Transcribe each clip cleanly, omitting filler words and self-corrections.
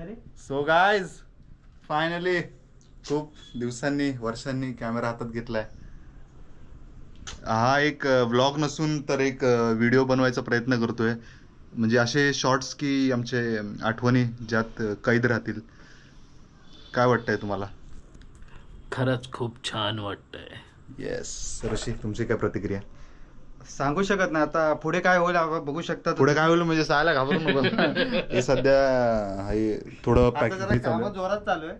So guys finally खूप दिवसांनी वर्षांनी कॅमेरा हातात घेतलाय. हा एक व्लॉग नसून तर एक व्हिडिओ बनवायचा प्रयत्न करतोय. म्हणजे असे शॉर्ट्स की आमचे आठवणी ज्यात कैद राहतील. काय वाटतंय तुम्हाला? खरंच खूप छान वाटतंय. येस ऋषी, तुमची काय प्रतिक्रिया? सांगू शकत नाही आता पुढे काय होईल आपण बघू शकता. पुढे काय होईल म्हणजे सायला घाबरू नको. हे सध्या हे थोडं आता पॅक जरा काम जोरात चालू आहे.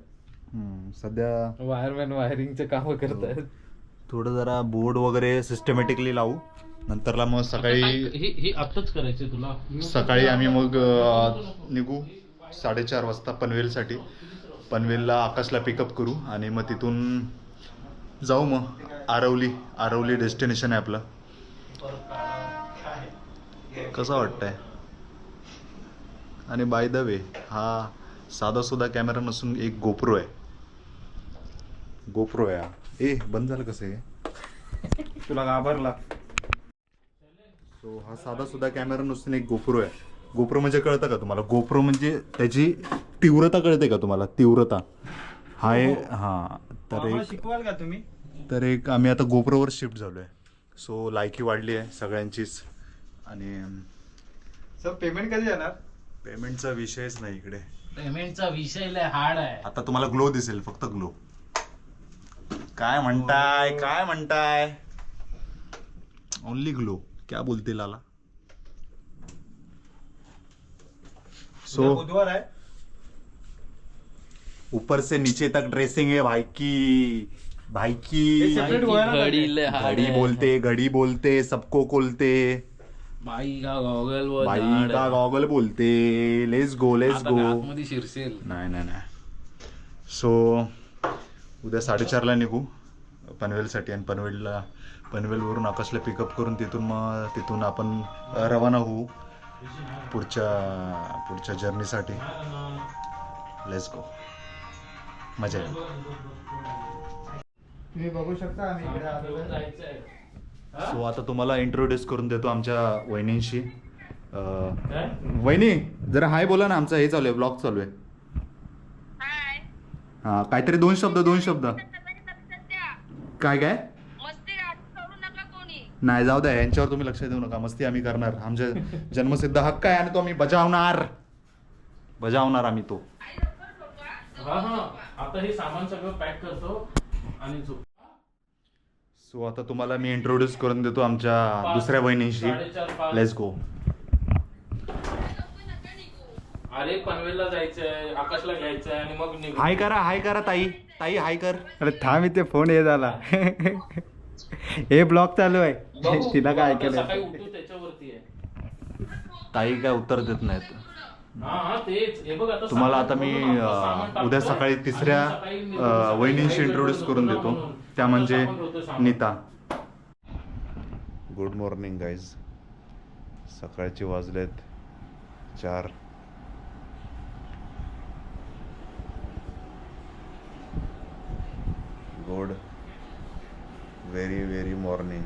सध्या वायरमॅन वायरिंगचे काम करतायत. थोडं जरा बोर्ड वगैरे सिस्टमॅटिकली लावू. नंतरला मग सकाळी हे आताच करायचे तुला. सकाळी आम्ही मग निघू 4:30 वाजता पनवेलसाठी. पनवेलला आकाशला पिकअप करू आणि मग तिथून जाऊ मग आरवली डेस्टिनेशन आहे आपलं. कसं वाटतंय? आणि बाय द वे हा साधा सुद्धा कॅमेरा नसून एक गोप्रो आहे. हा. ए बंद झालं कसं आहे? तुला घाबरला. सो हा साधा सुद्धा कॅमेरा नसून एक गोप्रो आहे. गोप्रो म्हणजे कळतं का तुम्हाला? गोप्रो म्हणजे त्याची तीव्रता कळते का तुम्हाला? तीव्रता हा आहे. हा तर शिकवाल का तुम्ही? एक आम्ही आता गोप्रोवर शिफ्ट झालो आहे. सो लायकी वाढली आहे सगळ्यांचीच. आणि सर पेमेंट कधी येणार? पेमेंटचा विषयच नाही इकडे. पेमेंटचा विषय लय हार्ड आहे. आता तुम्हाला ग्लो दिसेल, फक्त ग्लो. काय म्हणताय? Only glow. क्या बोलते लाला? सो बुधवार आहे. ऊपर से नीचे तक ड्रेसिंग है भाई की सेपरेट व्हायला पाहिजे. घड़ी बोलते सबको खोलते. बाई का गॉगल बोलते. Let's go. मध्ये शिरसेल. नाही. सो उद्या 4:30ला निघू पनवेलसाठी. आणि पनवेलवरून आकाशला पिकअप करून तिथून आपण रवाना होऊ पुढच्या जर्नीसाठी. Let's go. मजा येईल. तुम्ही बघू शकता आम्ही इकडे आलो आहे. जायचंय. सो आता तुम्हाला इंट्रोड्यूस करून देतो आमच्या वहिनींशी. वहिनी जरा हाय बोला ना. आमचा हे चालू आहे, ब्लॉग चालू आहे. हा काहीतरी दोन शब्द. काय नाही, जाऊ द्या, यांच्यावर तुम्ही लक्ष देऊ नका. मस्ती आम्ही करणार. आमच्या जन्मसिद्ध हक्क आहे आणि तो आम्ही बजावणार आम्ही तो. हा आता हे सामान सगळं पॅक करतो आणि झोप. सो आता तुम्हाला मी इंट्रोड्यूस करून देतो आमच्या दुसऱ्या वहिनीशी. Let's go. अरे पनवेलला जायचंय, आकाशला घ्यायचंय आणि मग निघू. हाय करा ताई हाय कर. अरे थांब, इथे फोन हे झाला. हे ब्लॉग चालू आहे. बघू, तिला काय आता ऐकायला? सकाळी उठू त्याच्यावरती आहे. ताई काय उत्तर देत नाहीत. हा तेच. हे बघ आता तुम्हाला सामान आता मी पूर्ण सामान टाकतो. उद्या सकाळी तिसऱ्या आणि सकाळी निघू. वहिनींशी सकाळी इंट्रोड्यूस करून देतो. म्हणून. त्या म्हणजे आपण ठेवतो सामान. नीता. Good morning guys. सकाळचे वाजलेत 4. Good very morning.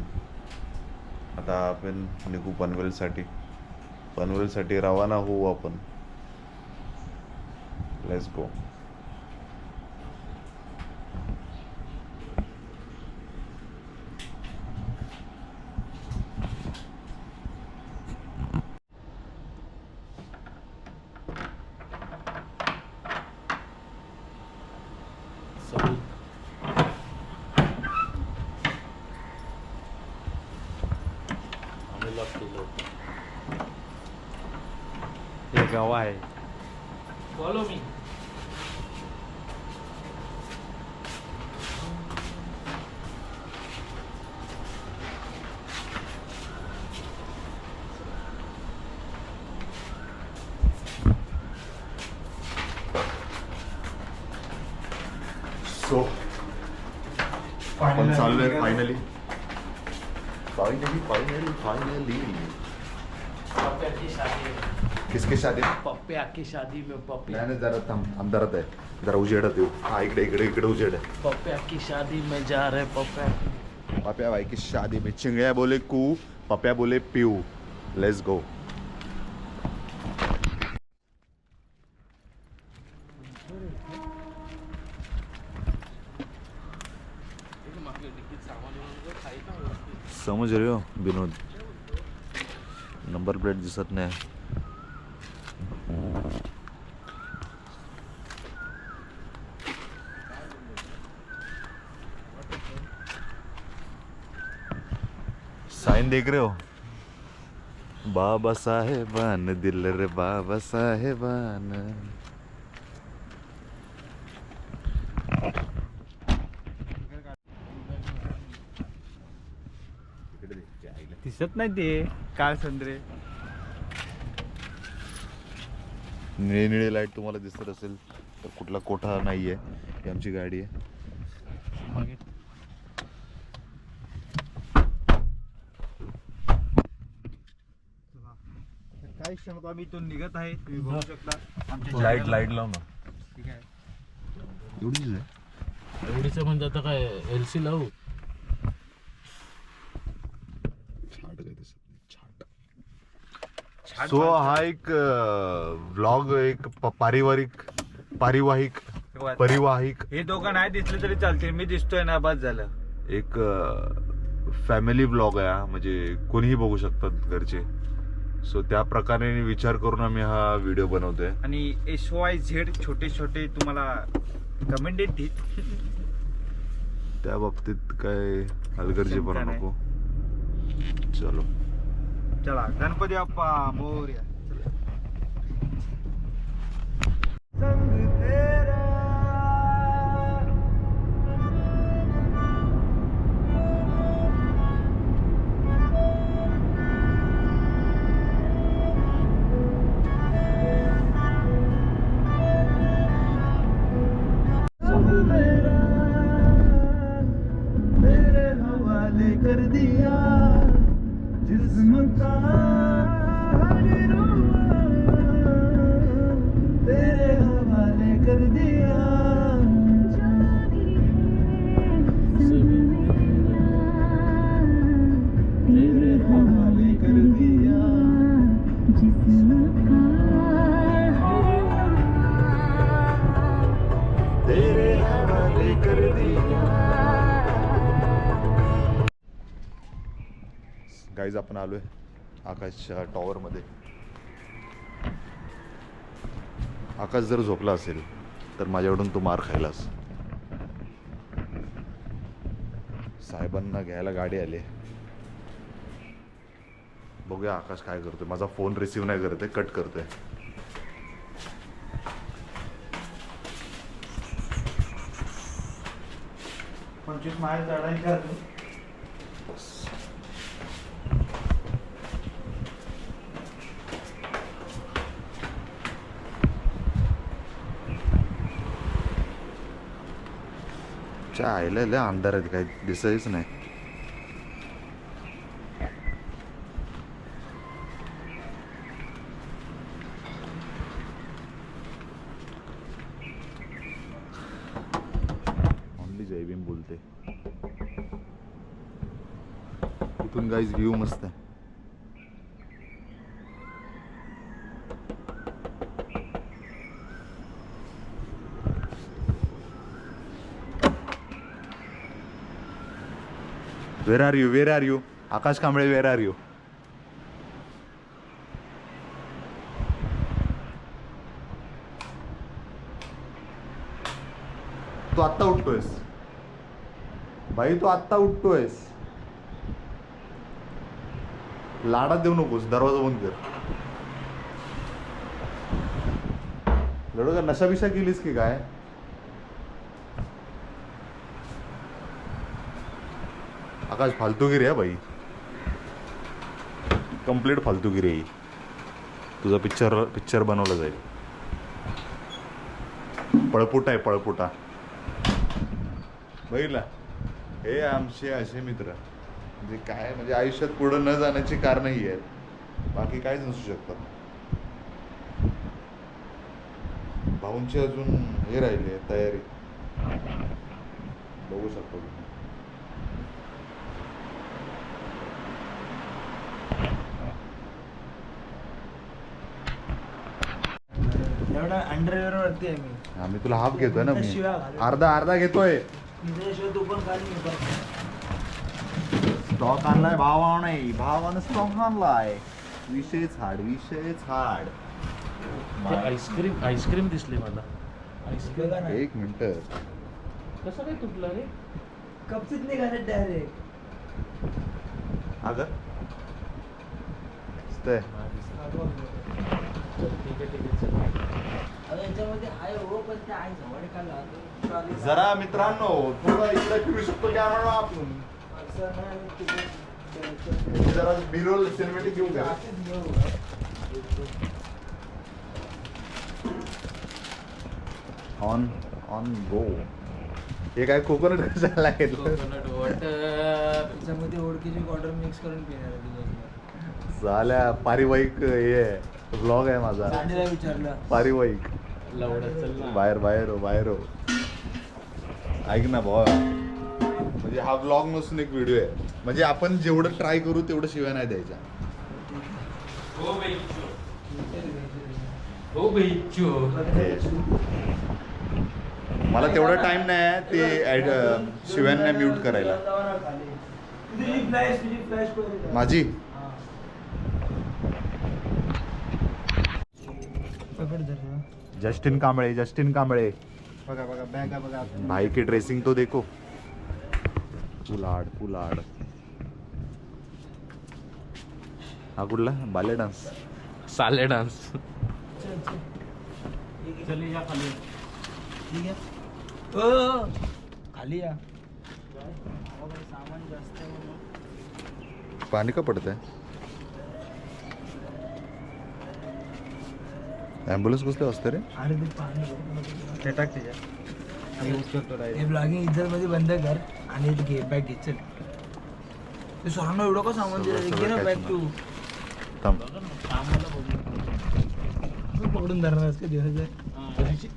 आता आपण निघू पनवेलसाठी रवाना होऊ आपण. Let's go. हे गाव आहे. Follow me. सो आपण चाललोय फायनली. पप्प्या की शादी. किसकी शादी? पप्प्या की शादी में पप्पे. नाही जरा थांब, अंधारात आहे. जरा उजेडात येऊ. हा इकडे उजेड आहे. पप्प्या की शादी में जा रहे पप्प्या. पप्या भाई की शादी में चिंगड़िया बोले कू, पप्या बोले पीऊ. Let's go. समझ रहे हो विनोद, नंबर प्लेट दिसत नाही. साइन देख रहे हो, बाबा साहेबान दिल रे बाबा साहेबान. दिसत नाही ते काळ संत्रे. निळे निळे लाईट तुम्हाला दिसत असेल तर कुठला कोठा नाहीये, ही आमची गाडी आहे. काही क्षणात आम्ही इथून निघत आहे, तुम्ही बघू शकता. आमच्या लाईट जागेला- लाईट लाव ना. ठीक आहे. एवढीच आहे. एवढीच म्हणजे आता काय एलसी लावू. सो हा एक व्लॉग, एक पारिवाहिक हे दोघं नाही दिसले तरी चालतील, मी दिसतोय ना, बस झालं. एक फॅमिली व्लॉग आहे हा, म्हणजे कोणीही बघू शकतात घरचे. सो त्या प्रकारे विचार करून आम्ही हा व्हिडिओ बनवतोय. आणि XYZ छोटे छोटे तुम्हाला कमेंट येतील. त्या बाबतीत काय हलगर्जीपणा शंका नको. चलो चला, गणपती बाप्पा मोरया. कर दिया जिस्म का तेरे हवाले कर दिया. तेरे हवाले कर दिया जिस्म का, तेरे हवाले कर दिया. गाईज आपण आलोय आकाश टॉवर मध्ये. आकाश जर झोपला असेल तर माझ्याकडून तो मार खायलास. साहेबांना घ्यायला गाडी आली. बघूया आकाश काय करतोय. माझा फोन रिसीव्ह नाही करतोय, कट करतोय. पंचवीस माइल चढायचं. आयला लय अंधार आहे, काही दिसायच नाही. ओनली जय भीम बोलते. इथून गाईज व्ह्यू मस्त आहे. Where are you? Where are you? Akash Kamble, where are you? तू आत्ता उठतोयस बाई, तू आत्ता उठतोयस. लाडात देऊ नकोस, दरवाजा बंद कर. लढो का नशा बिशा केलीस की काय? आकाश फालतूगिरी आहे बाई, कंप्लीट फालतूगिरी आहे. तुझा पिक्चर बनवला जाईल. पळपुटा आहे, पळपुटा. बघितला, हे आमचे असे मित्र म्हणजे काय, म्हणजे आयुष्यात पुढे न जाण्याची कारणही आहेत, बाकी काहीच नसू शकतात. भाऊंची अजून हे राहिली तयारी, बघू शकतो तुम्ही. एवढा अंडरवेअर वरती आहे मी. आम्ही तुला हाफ घेतोय ना मी. शिव्या घाल. अर्धा घेतोय. तुझ्याशिवाय तू पण काढ मी पण. स्टॉक आणलाय भावा नाही, भावानं स्टॉक आणलाय. विषयच हाड. आईस्क्रीम दिसली मला. आईस्क्रीम बघा ना. एक मिनिट. कसं काय तुटलं रे? कपचित निघाले डायरेक्ट. अगं चल, ठीक आहे चल. अरे याच्यामध्ये आहे हो, पण ते आहे जवळ का जरा मित्रांनो थोडं इकडे फिरू शकतो कॅमेरा आपण. जरा बिरोल सिनेमॅटिक घेऊन घ्या. On go. हे काय कोकोनट कशाला घेतलं? Coconut water. त्याच्यामध्ये ओळखीची वॉटर मिक्स करून पिणार आहे दिवसभर. झाल्या पारिवाहिक हे ब्लॉग आहे माझा. गाडीला विचारलं. पारिवाहिक. लवडत चल ना. बाहेर हो. ऐक ना भावा, म्हणजे हा ब्लॉग नसून एक व्हिडिओ आहे. म्हणजे आपण जेवढं ट्राय करू तेवढं शिवाय नाही द्यायच्या. हो बाई चो. मला तेवढा टाइम नाही ते शिव्यांना म्यूट करायला. तुझी फ्लॅश माझी पकड जरा. जस्टिन कांबळे. बघा बॅग आहे बघा. भाई की ड्रेसिंग तो देखो. पुलाड. हा कुठला बाले डान्स? साले डान्स. चल. चल या खाली. ठीक आहे. ओ खाली या. सामान जास्त आहे म्हणून. पाणी का पडत आहे? ॲम्ब्युलन्स कसले असते रे? अरे ते पाणी ते टाक त्याच्यात. आणि उचलतो direct. हे ब्लॉगिंग इज्जत मध्ये बंद कर आणि ते घे बॅग घे. चल ते सरांना एवढं का सामान दिलं? घे ना बॅग तू. थांब. पकडून धरणार का दिवस?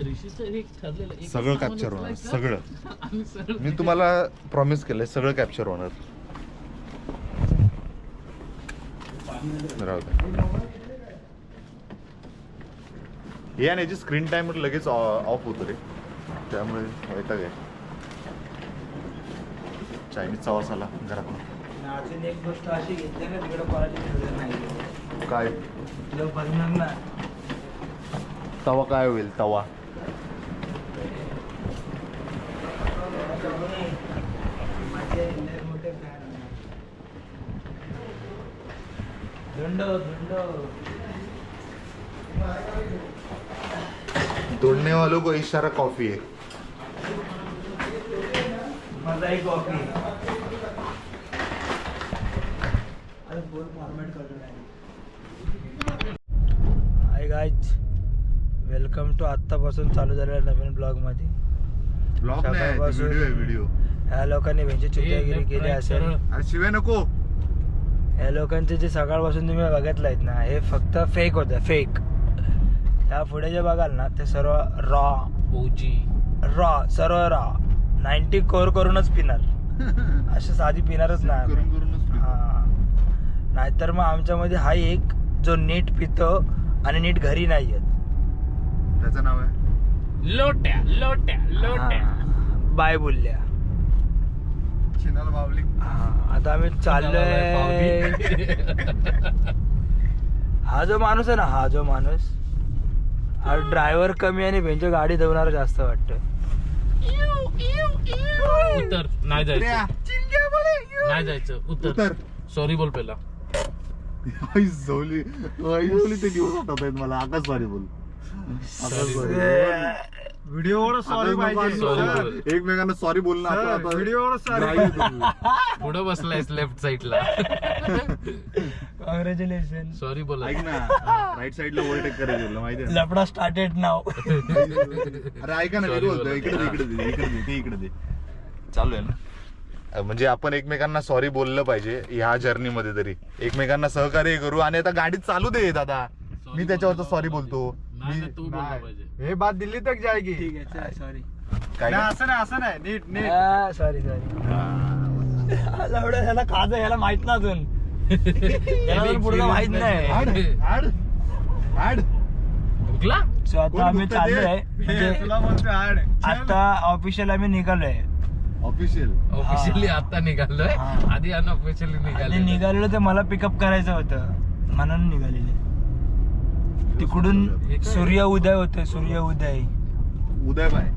ऋषीचं एक ठरलेलं एक सगळं सामान कॅप्चर होणार, उचलायचं सगळं. आणि सरळ मी तुम्हाला प्रॉमिस केलंय सगळं कॅप्चर होणार. राहू दे. हे आणि याची स्क्रीन टाइमर लगेच ऑफ होतो रे, त्यामुळे वैताग आहे. चायनीजचा आवाज आला घरातून. अजून एक गोष्ट अशी घेतली ना तिकडे कोणाची ठेवली नाही. काय तुला बघणार ना. तवा काय होईल? तवा माझे लय मोठे fan आहे. धुंड तोड़ने वालों को इशारा कॉफी है. माझा एक कॉफी. अरे बोल फॉर्मॅट करतो. हाय गाईज, वेलकम टू आत्तापासून चालू झालेल्या नवीन ब्लॉगमध्ये. ब्लॉग नाही, सकाळपासून व्हिडिओ आहे व्हिडिओ. ह्या लोकांनी त्यांची चुकीगिरी केली असेल. अरे शिवाय नको. ह्या लोकांचे जे सकाळपासून तुम्ही बघितलं आहेत ना, हे फक्त फेक होतं. फेक. त्या पुढे जे बघाल ना ते सर्व सर्व रॉ 90 कोर करूनच पिणार. असे साधी पिणारच नाही करून आम्ही. करूनच पितो. हा, नाहीतर मग आमच्यामध्ये हा एक जो नीट पितो आणि नीट घरी नाही येत. त्याचं नाव आहे लोट्या. बाय बोलल्या. चिनाल बावली. हा, आता आम्ही चाललोय. हा जो माणूस आहे ना, हा ड्रायव्हर कमी आणि भेंचो गाडी धवणार जास्त वाटतं. उतर. नाही जायचं उतर. सॉरी बोल पहिला. झोली ते दिवस आठवत आहेत मला. आकाश सॉरी बोल. व्हिडिओवर सॉरी पाहिजे. एकमेकांना सॉरी बोल ना. व्हिडिओवर पुढं बसलायस लेफ्ट साइडला. कॉंग्रॅच्युलेशन. सॉरी बोला. ऐक ना, राईट साईडला ओव्हरटेक करायचं माहिती आहे. लफडा स्टार्टेड नाव. अरे ऐका ना, मी Sorry बोलतो बोला. इकडे दे. चालू आहे ना. म्हणजे आपण एकमेकांना सॉरी बोललं पाहिजे ह्या जर्नी मध्ये तरी. एकमेकांना सहकार्य करू. आणि आता गाडी चालू दे दादा. मी त्याच्यावरच सॉरी बोलतो. नाही, तू बोलला पाहिजे. हे बात दिल्ली तक जाएगी. ठीक आहे, सॉरी. काय असं नाही नीट सॉरी. लवडं ह्याला खाज ह्याला माहित ना अजून. याला अजून पुढं माहित नाही. हाड हुकला सो आता कोण आम्ही बोलतंय चाललोय ते? म्हणजे आता ऑफिशियल आम्ही निघालोय. ऑफिशियल ऑफिशियली आता निघालोय. हा. आधी अनऑफिशियली आणि निघालोय. निघालेलो ते मला पिकअप करायचं होतं म्हणून निघालेले. तिकडून सूर्य उदय होतोय, सूर्य उदय. उदय बाय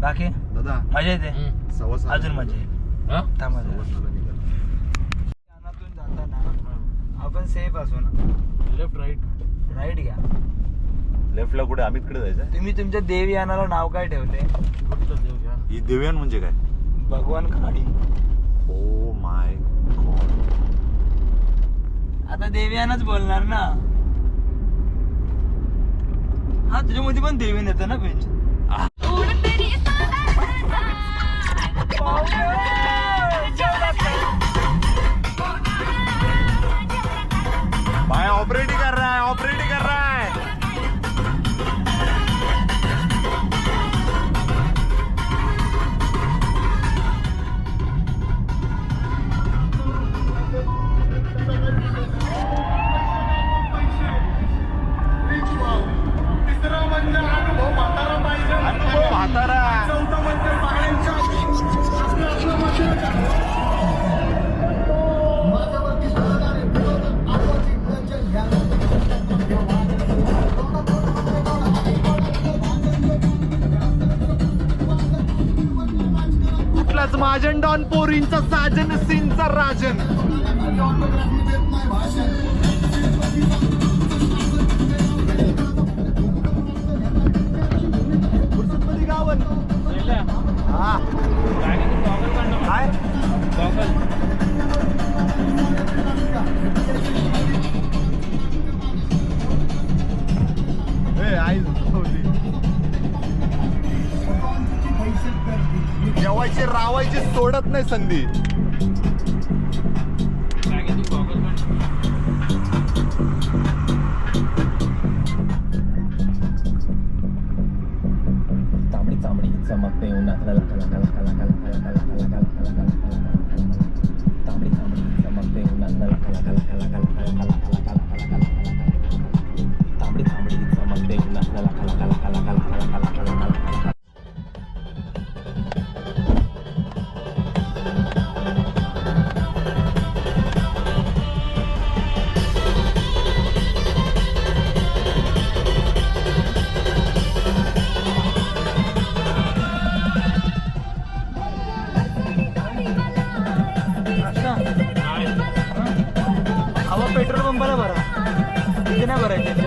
बाकी दादा मजा येते. हम्म. 6:15 अजून मजा येईल. हा? थांबा जरा. 6:15 निघालो. यानातून जाताना आपण सेफ असू ना. Left right. राईट घ्या. लेफ्टला कुठे अमितकडे जायचं? तुम्ही तुमच्या देवयानाला नाव काय ठेवले? कुठलं देव घ्या. ही देवयान म्हणजे काय? भगवान खाडी. Oh my God. आता देवयानच बोलणार ना. हा तुझ्यामध्ये पण देवीन येतं ना बेंच. भाई ऑपरेट कर रहा है, ऑपरेट कर रहा है. अनुभव म्हातारा. कुठलाच महाजन डॉन पोरींचा साजन सीनचा राजन. गावन हा काय आई जेवायचे रावायचे सोडत नाही संधी. तांबडी तांबडी चमकते उन्हात कला कला कला कला कला कला कला कला कला कला कला तांबडी तांबडी चमकते उन्हात कला कला कला कला कला कला कला कला कला तांबडी तांबडी चमकते उन्हात कला कला कला कला कला कला कला कला. हवा पेट्रोल पंपाला भरा. तिथे नाही भरायचे.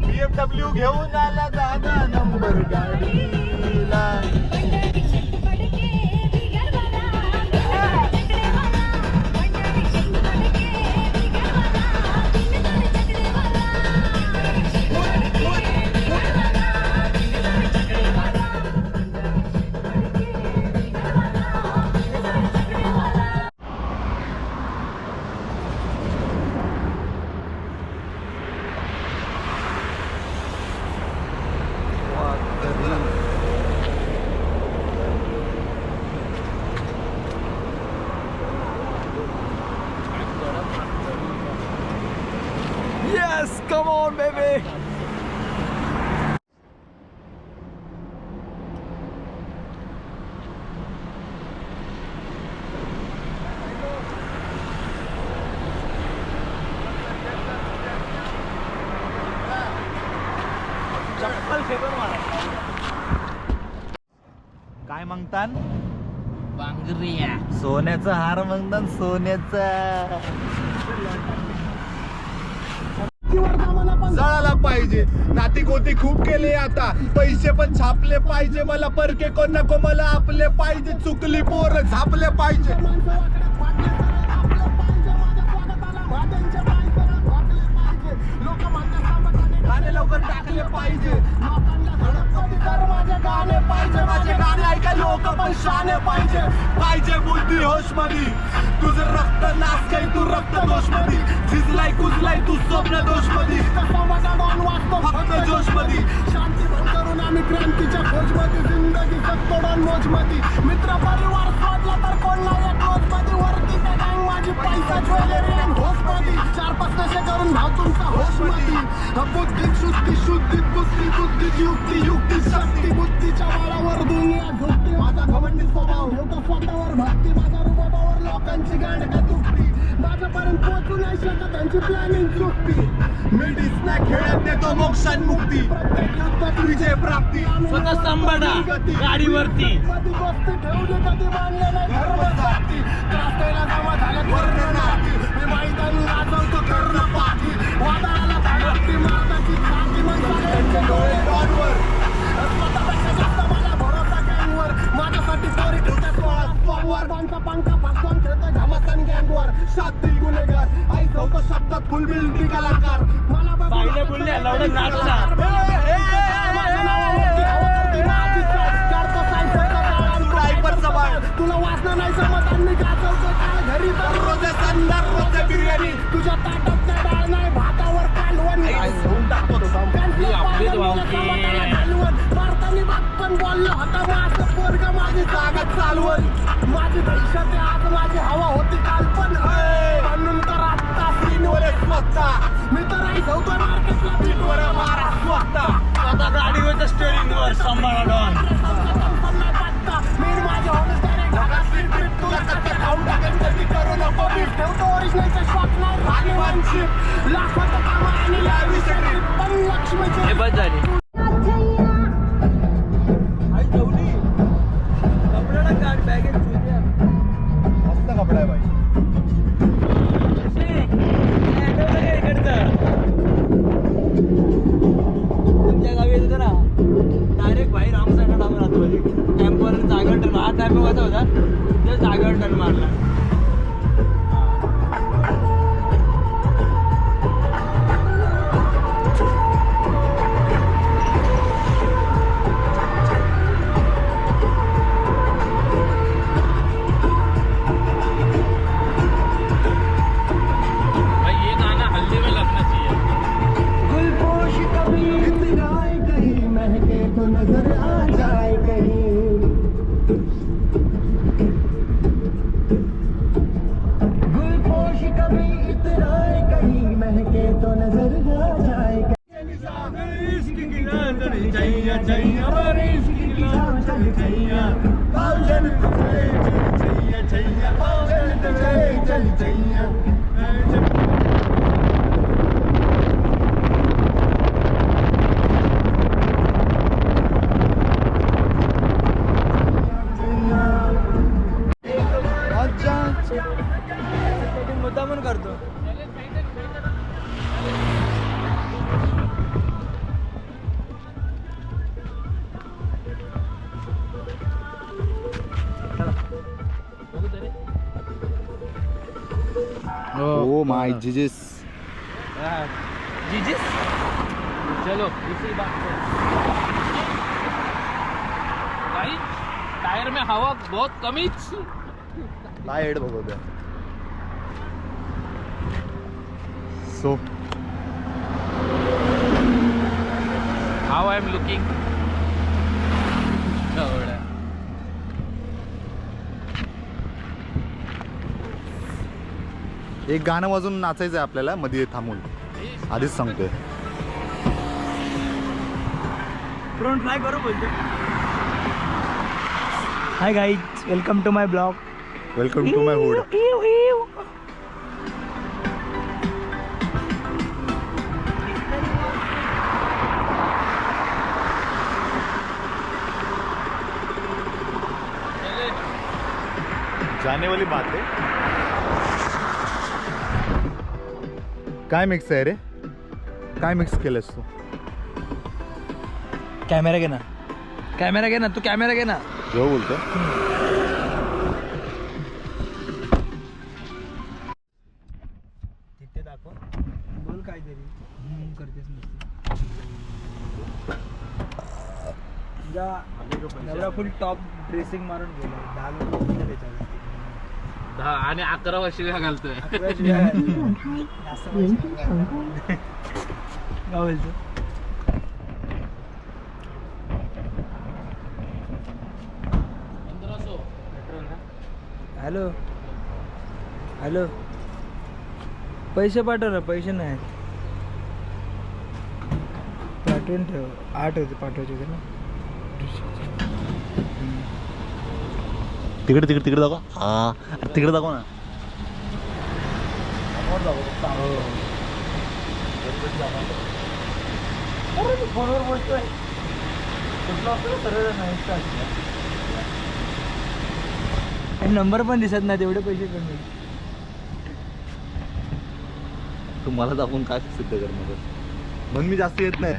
BMW घेऊन आला दादा नंबर गाडीला. Yes, come on, baby. चप्पल फेकून मारा. काय मागतान? बांगरिया. सोन्याचा हार मागतान, सोन्याचा. जळाला पाहिजे. नाती गोती खूप केले आता, पैसे पण छापले पाहिजे. मला परके कोण नको, मला आपले पाहिजे. चुकली पोर झापले पाहिजे. गाणे लवकर टाकले पाहिजे. गाणे पाहिजे, माझे गाणे ऐका लोक पण शाने पाहिजे. पाहिजे बुद्धी होश मध्ये, तुझं रक्त नाच काही तू रक्त दोष मध्ये. झिजलाय कुजलाय तू स्वप्न दोष मध्ये. फक्त जोश मध्ये. शांती करून आम्ही क्रांतीच्या खोज मध्ये. जिंदगी जगतो मोज मध्ये. मित्र परिवार सोडला तर कोण नाही क्लोज मध्ये. वरती माझी पैसा ज्वेलरी आणि होशमधी 4-5 नशे करून भाव तुमचा होशमधी बुद्धी शुद्धी शुद्धी बुद्धी बुद्धी युक्ती युक्ती शक्ती बुद्धीच्या बळावर दुनिया झुकते माझा घमंडी स्वभाव ठेवतो स्वतःवर भक्ती माझ्या रुबाबावर लोकांची गांड का तुटती माझ्यापर्यंत पोहोचू नाही शकत त्यांची प्लॅनिंग चुकती मी डिस्ना खेळत देतो मोक्षान्मुक्ती प्रत्येक युद्धात विजय प्राप्ती स्वतः सांभाळा गाडीवरती कधी बसती ठेवली कधी बांधले नाही धर्म जाती त्रासलेला जमा झाल्यात वर्ण नाती मी मैदानी गाजवतो कर्ण पाठी वादळाला धाडकती मारताची छाती मग सगळ्यांचे डोळे डॉनवर स्वतःपेक्षा जास्त मला भरोसा गँगवर माझ्यासाठी पोरी ठेवतात 16 सोमवार बांधचा पंखा फासवून खेळतोय घामसान गँगवर शास्त्री गुन्हेगार आई चौक शब्दात फुल मिळती कलाकार मला बाईले बोलले लवडं नाचला तुला वाचना नाही जमत आणि गाजवतो काय घरी दररोज संदार रोज बिर्याणी तुझ्या ताटात नाही डाळ नाही भातावर कालवण भारताने बाप्पन बोललो होता माझं पोरग माझी जागा चालवण माझी भविष्यात आज माझी हवा होती काल पण म्हणून तर आत्ता स्क्रीनवर स्वतः मी तर आई जाऊतोय मार्केटला बीटवर मारा स्वतः आता गाडीवरच्या स्टेअरिंगवर सांभाळा डॉन मी माझ्या होमस्टेअरिंग घरातली ट्रिप तुला कच्चा खाऊन टाकेन कधी करू नको मी ठेवतो ओरिजिनलचं शॉट नाही भाग्यवानशिप लाखाचं काम आणि लावीचं ट्रिप पण लक्ष्मीचे हे बस झाली आई जेवली कपड्याला काढ बॅगेत मस्त कपडा आहे बाई. तुमच्या गावी येतो ना डायरेक्ट बाहेर रामसाहेब डाऊन राहतो टेम्पोवर जागेवर टर्न हा टेम्पो कसा होता तर जागेवर टर्न मारला भाई ये गाना हल्दी में लगना चाहिए. गुलपोश कभी इतराए कहीं महके तो नजर आ जाए कहीं गुलपोश कभी इतराए कहीं महके तो नजर आ जाए मुद्दा म्हणून करतो ओ माय जीजेस. जीजीस चलो इसी बात पे भाई टायर में हवा बहुत कमीच. लाईट बघूया. So how I am looking. एक गाणं वाजून नाचायचं आहे आपल्याला मध्ये थांबून आधीच सांगतोय. फ्रंट फ्लाय करू बोलतो hi guys welcome to my blog welcome to my hood. जाने वाली बात है. काय मिक्स आहे रे. काय मिक्स केलंस तू. कॅमेरा घे ना तू कॅमेरा घे ना जो बोलतो. तिथे दाखव बोल काहीतरी करतेस नवरा फुल टॉप ड्रेसिंग मारून गेला 10 लोक त्याच्यावर 10 आणि 11 वर्षी घालतोय. काय बोलतो हॅलो हॅलो पैसे पाठव ना, पैसे नाही पाठवून ठेव. 8 होते पाठवायचे होते ना. तिकडे दाखवा. हा तिकडे दाखवा ना. फोनवर बोलतोय. नंबर पण दिसत नाही, तेवढे पैसे कमी. तुम्हाला दाखवून काय सिद्ध करणार म्हणून मी जास्त येत नाही.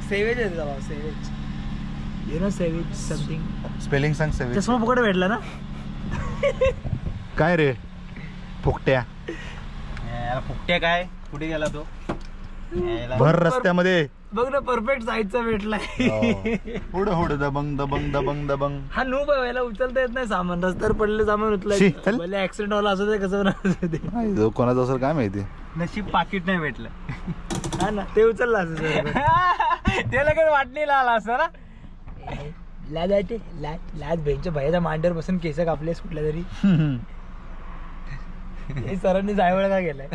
सेवेज आहे बाबा, savage. You know savage something. Spelling सांग. सेव्हिंग चष्मा फुकट भेटला ना. काय रे फुकट्या. फुकट्या काय, कुठे गेला तो? भर रस्त्यामध्ये बघ ना, परफेक्ट साईजचा भेटलाय. पुढं दबंग दबंग दबंग दबंग. हा नूब आहे, याला उचलता येत नाही सामान. रस्त्यावर पडलेलं सामान शी, उचलायचं. चल. भले ऍक्सिडेंट होला असू दे, कसं पण असू दे. जो कोणाचं असेल काय माहिती. नशीब पाकिट नाही भेटलं. हा ना, ते उचललं असं ते लगेच वाटणीला आला असं ना. लाज आहे, लाज बहिणच्या भैयाच्या मांडीवर बसून केस कापलेस कुठल्या तरी. हे सरांनी जायवळ का गेलाय.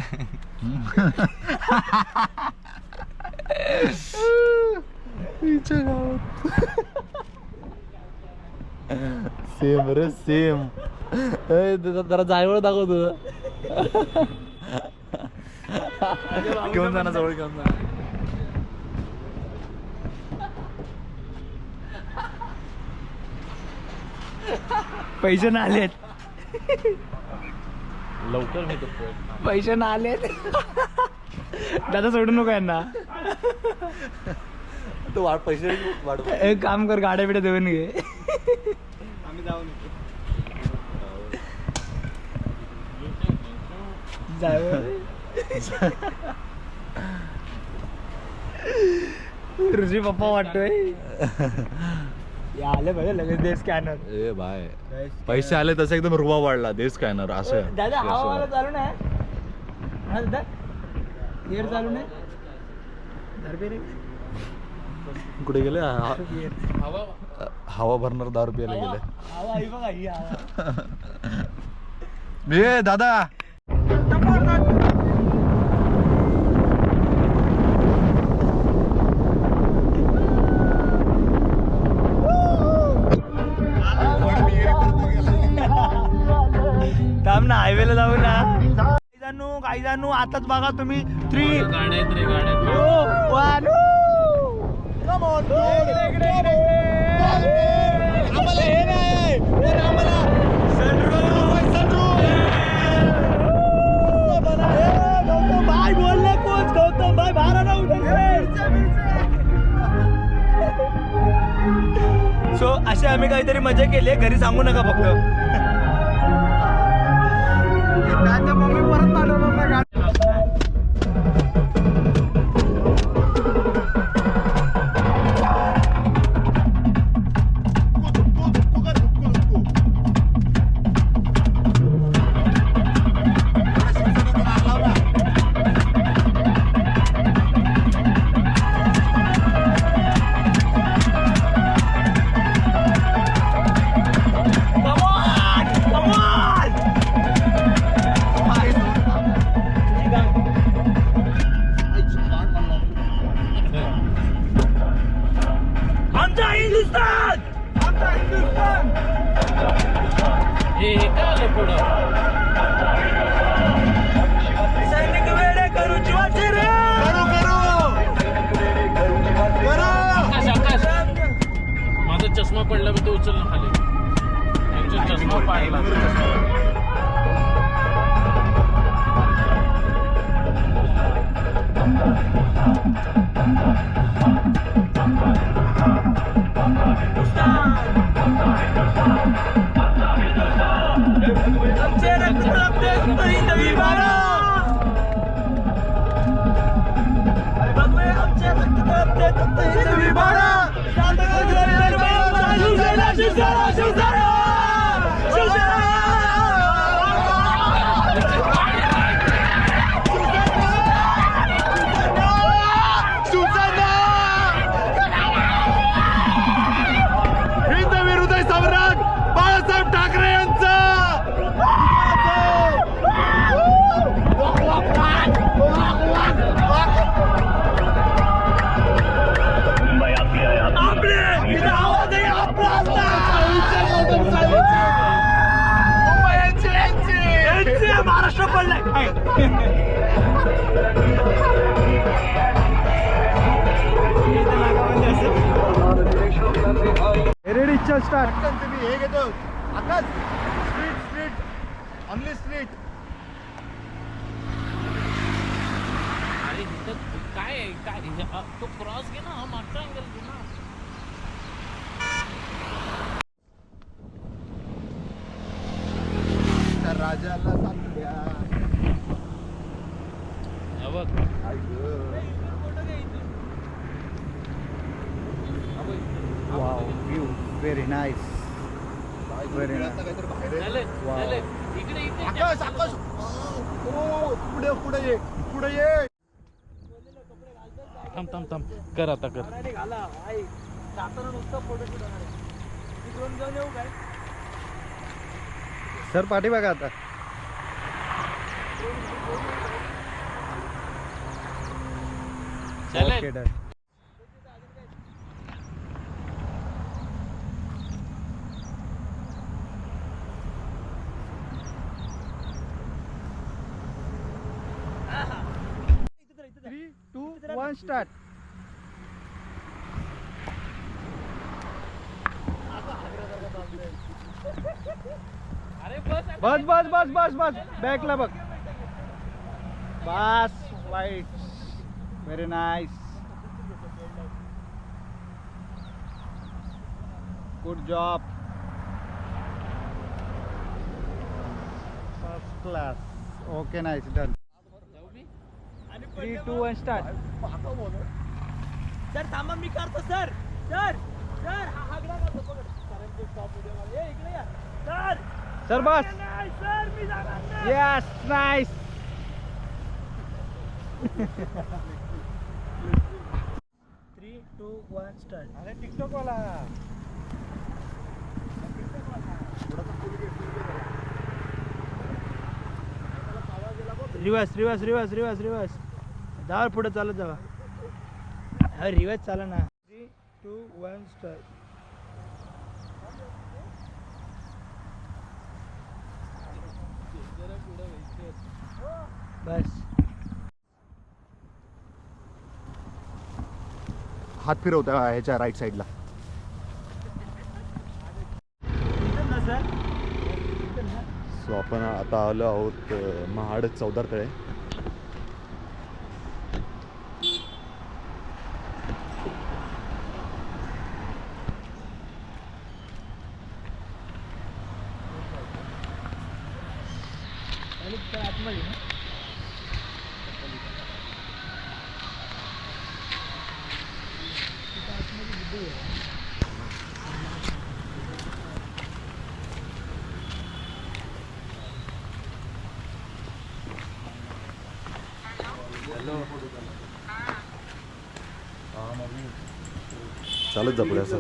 सेम रे सेम. जरा जायवळ दाखवतो. घेऊन जाणार, जवळ घेऊन जा. पैसे ना आलेत, लवकर मी पैसे ना आलेत. दादा सोडू नको यांना. तो पैसे वाढ. एक काम कर, गाड्या बिड्या देऊन घे. आम्ही जाऊन रुजी पप्पा वाटतोय. आले बघा लगेच दे स्कॅनर. ए बाय, पैसे आले तसं एकदम रुबा वाढला. दे स्कॅनर असं. दादा हवा चालू नाही. हा दादा एअर चालू नाही. कुठे गेले? हवा हवा भरणार 10 रुपयाला गेले. हवा आई बघा, ही हवा. ए दादा, थांब ना, हायवेला जाऊ ना. काही जाणू आताच बघा तुम्ही. 3, गाड्या आहेत रे, गाड्या 2, 1. Come on, आम्हाला हे नाही, आम्हाला गौतम भाई बोलले कोच. गौतम भाई बारा ना सो असे आम्ही काहीतरी मजा केली. घरी सांगू नका फक्त. मम्मी परत पाठवणार ना गाडी. हे काय आलं पुढं? सैनिक वेडे करू जीवाचे रे. आकाश, माझा चष्मा पडला, मी तो उचलला खाली. त्यांचा चष्मा पाडला. हिंद विरुद्ध सम्राट बाळासाहेब ठाकरे यांचा रेडी चल स्टार्ट. तुम्ही हे घेतो आकाश स्ट्रीट स्ट्रीट ऑनली स्ट्रीट. अरे इथं काय आहे? काय तो क्रॉस घे ना, हा मागचा अँगल घे ना. त्या राजाला सांगूया. हा बघ. Wow view very nice. Very nice. काहीतरी बाहेर आहे. झालं, Wow. झालं. इकडे इकडे आकाश आकाश ओ पुढे पुढे ये पुढे ये. थांब थांब थांब. कर आता कर. नाही घाला आई जाताना नुसतं फोटोशूट होणार आहे. मी ड्रोन घेऊन येऊ काय? सर पाठी बघा आता. चालेल. Okay, done. Three, two, one, start. अरे बस बस बस बस बस बस बॅकला बघ. बस वाईट. Very nice. Good job. First class. Okay nice done. 3, 2, 1 start. Sir थांबा मी करतो सर. सर सर हा हागडा करतो पकड. सरांचे स्टॉप व्हिडिओ मध्ये ए इकडे या. सर सर बस. नाही सर मी जाणार नाही. Yes nice. 3, 2, 1 स्टार्ट. अरे टिकटॉक वाला. Reverse reverse reverse reverse reverse. जावा पुढे चालत जावा. अरे रिवर्स चाला ना. 3, 2, 1 स्टार्ट. बस. हात फिरवता ह्याच्या राईट साईडला. सर सो आपण आता आलो आहोत महाड चौदारतळे. आतमध्ये ना. चालत जा पुढे असं.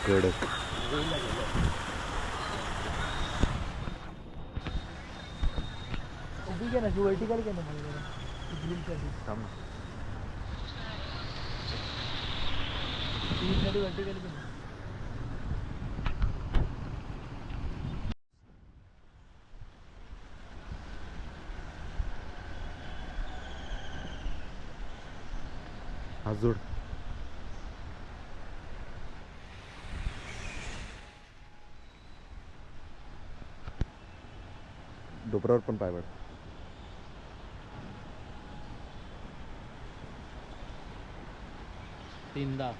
कडक. उभी घे ना तू वर्टिकल घे ना मला जरा. ग्रिल साठी. थांब. ग्रिल साठी वर्टिकल घे ना. हात जोड. डोपरावर पण पाय पड. तीनदा.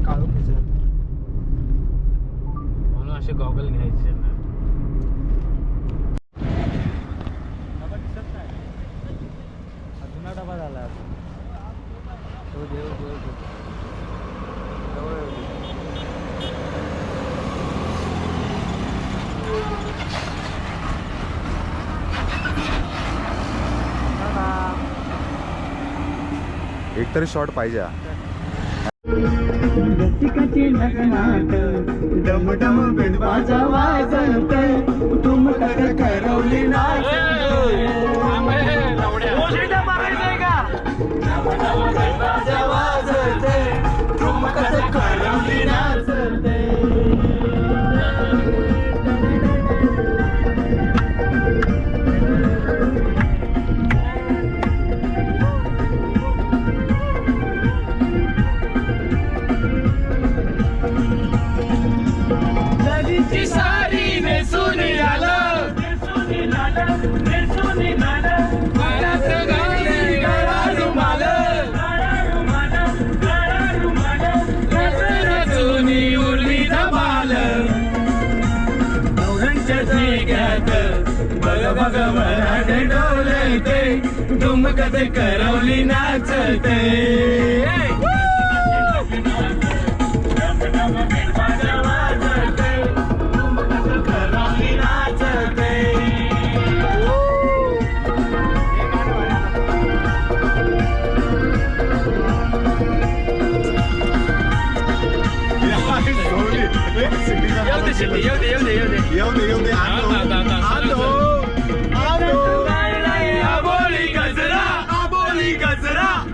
काळू पिसला. म्हणून असे गॉगल घ्यायचे ना. डबा दिसत नाही. जुना डबा झाला आता. हो देव देव देव. एक तरी शॉट पाहिजे. रसिकाची दाजीची लग्नात डम डम बिंदवाजा वाजत ठुमकत करवली नाच नदीची सारी नेसून आलं गळ्यात घाली गळा रुमाल रचून उरली धमाल नवऱ्यांच्या झेग्यात बघ बघ वराडे डोलते ठुमकत करवली नाचते येऊ दे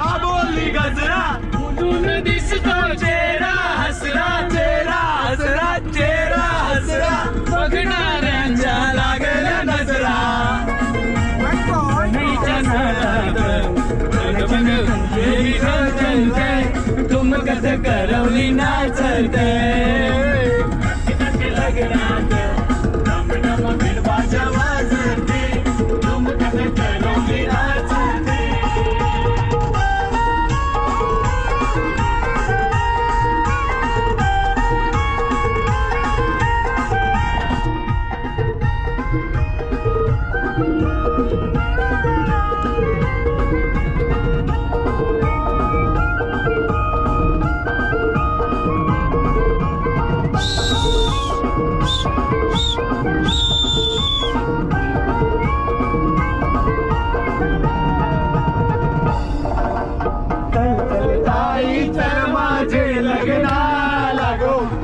आबोली गजरा उठून दिसतो चेहरा हसरा चेहरा हसरा चेहरा हसरा बघणाऱ्यांच्या लागल्या नजरा नीच्या नादात ठुमकत करवली नाचते लग्नात डम डम बिलबाजा वाजते ठुमकत करवली नाचते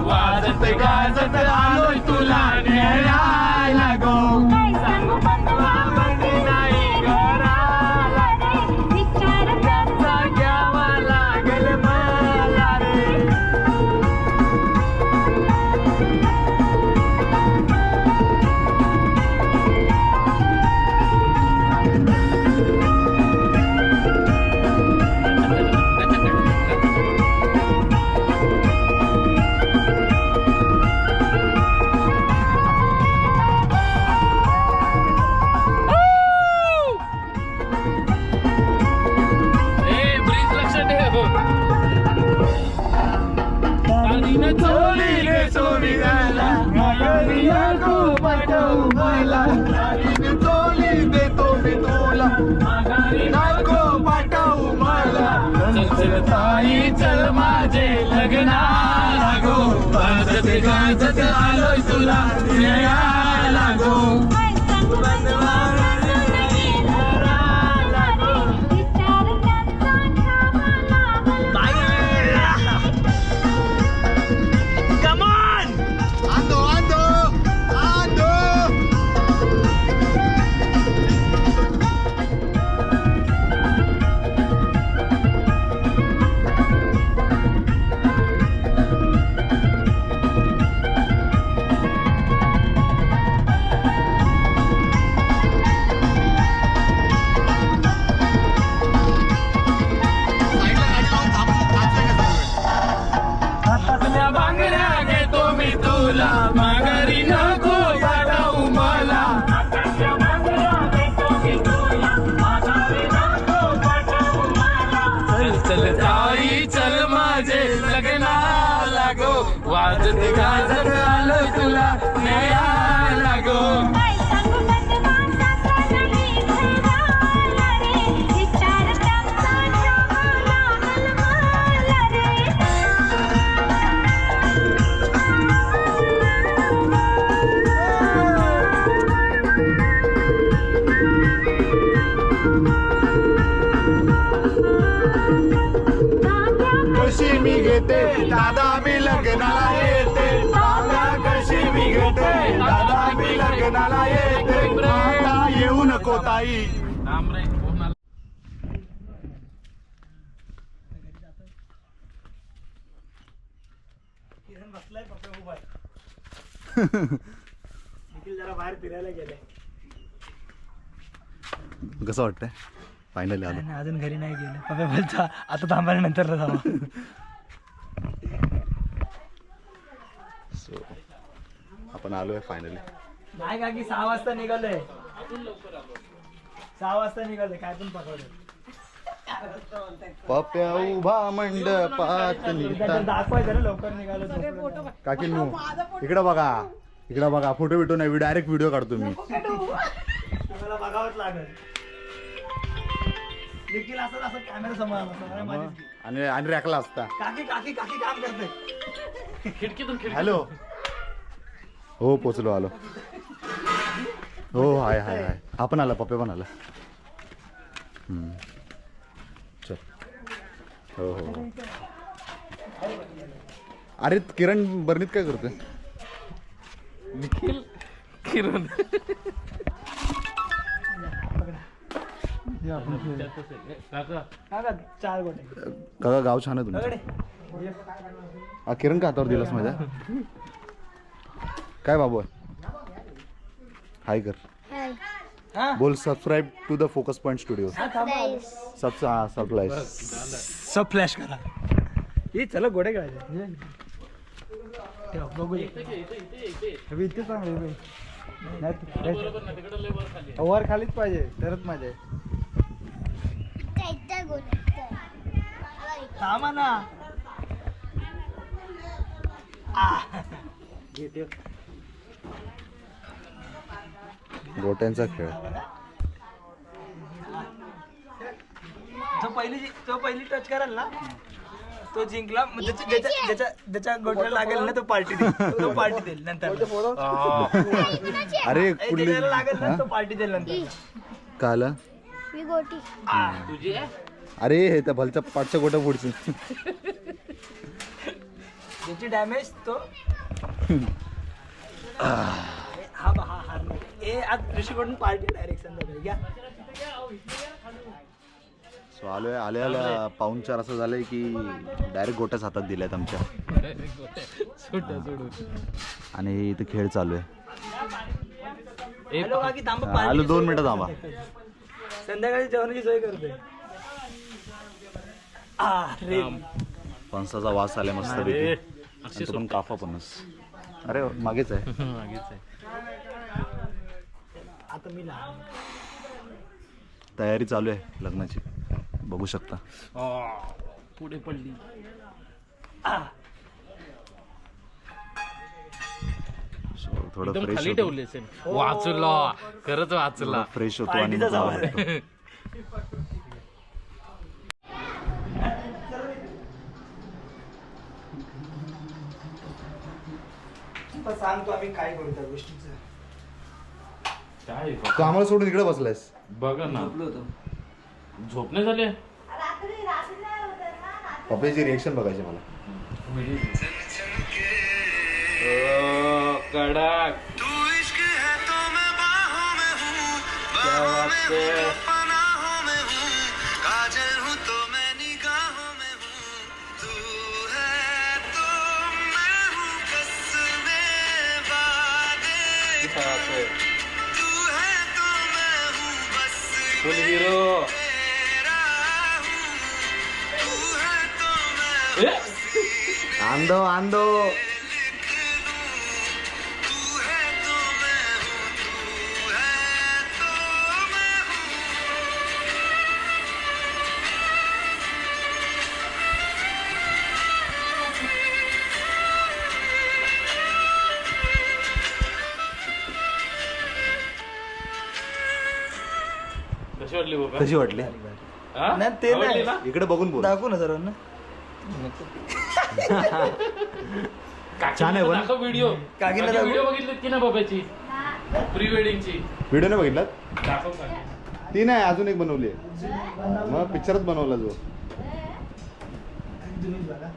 वाजत गाजत आलोय तुला न्यायला गो नाही घराला घ्यावा लागल मला रे चल माझे लग्नाला गो वाजत गाजत आलोय तुला न्यायला गो माघारी नको पाठवू मला चल ताई चल माझे लग्नाला गो वाजत गाजत आलोय तुला न्यायला गो कशी मी घेते दादा मी लग्न पुण्याला येते आता येऊ नको ताई. थांब रे फोन आला. किरण बसलाय पप्पा उभा आहे. निखिल जरा बाहेर फिरायला गेलाय. कसं वाटतंय फायनली आलो. नाही, अजून घरी नाही गेलं. पप्पा बोलता आता थांबायला नंतर जावा. सो आपण आलोय फायनली. नाही का की 6 वाजता निघालोय. 6 वाजता निघालोय काय पण पकवलं. पप्प्या उभा मंडपात दाखवायचं ना लवकर निघालो. काकी नो इकडं बघा फोटो बिटो नाही डायरेक्ट व्हिडिओ काढतो मी. तुम्हाला बघावंच लागेल. निखिल असं कॅमेरा समोर आणि रॅकला असता. काकी काकी काकी काम करते. खिडकीतून हॅलो हो पोचलो आलो. हो हाय हाय हाय हा पण आला पप्पे पण आला. चल हो हो. अरे किरण बर्नीत काय करतोय. निखिल किरण काका काका 4 गोटे. काका गाव छान आहे तुमचं. दगडे. किरण का हातावर दिलास माझ्या. काय बाबू हाय कर. हा बोल subscribe to the focus point studio. Subscribe सब फ्लॅश करा. हे चला गोडे खेळायचे. ठेव, बघूया. अभि इथे चांगले बरोबर ना तिकडे लेवर खाली. वर खालीच पाहिजे तरच मजा आहे. थांबा ना. गोट्यांचा खेळ. जो पहिली टच कराल ना तो जिंकला. ज्याच्या गोट्याला लागेल ना तो पार्टी देईल नंतर. अरे ज्याला लागेल ना तो पार्टी देईल नंतर. काय आलं मी गोटी तुझी अरे हे त्या भलच्या पाठच्या गोट्या पुढची. ज्याची डॅमेज तो हा ए आज ऋषीकडून पार्टी डायरेक्ट संध्याकाळी घ्या. सो आलोय आल्या 4:15 असं झालंय की डायरेक्ट गोट्याच हातात दिल्यात आमच्या. आणि इथे खेळ चालू आहे. हॅलो काकी थांबा. आलो 2 मिनिटं थांबा. संध्याकाळी जेवणाची सोय करते. फणसाचा वास आलाय मस्त पैकी. आणि तो पण काफा फणस. अरे मागेच आहे. आता मी लहान. तयारी चालू आहे लग्नाची बघू शकता. पुढे पडली. So, थोडं एकदम फ्रेश खाली होतो. ठेवले असेल. वाचला खरंच वाचला. फ्रेश होतो आणि मग पार्टीचा बाहेर येतो. आता सांगतो आम्ही काय करू त्या गोष्टीचं. काय तू आम्हाला सोडून इकडे बसलायस. बघा ना झोपलो होतो. झोपणे झाले. पप्पाची रिएक्शन बघायची मला. कडक फुल हिरो. आंदो कशी वाटली बाबा. कशी वाटली. हा? नाही, ते नाही. आवडली ना? इकडे बघून बोल. दाखवू ना सर्वांना. छान आहे पण. व्हिडिओ काकीला दाखवू? व्हिडिओ बघितलीत की ना बाबाची प्री वेडिंगची. व्हिडिओ नाही बघितला. दाखव काकी. ती नाही अजून एक बनवली आहे. मग पिक्चरच बनवला जो. तुम्हीच बघा.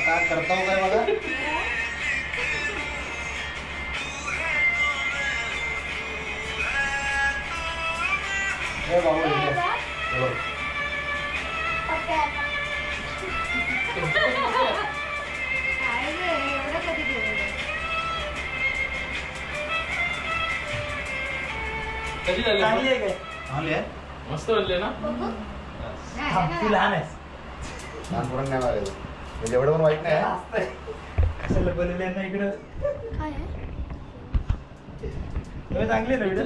काय करता हो काय बघा. हे बाबू हे बघ. कधी झाले चांगली आहे काय चांगली आहे. मस्त बनले ना. तू लहान आहेस लहान पोरांना नाही लागायचं. म्हणजे एवढं पण वाईट नाही आहे. कशाला बोलले ना इकडं तुम्ही चांगली आहे ना व्हिडिओ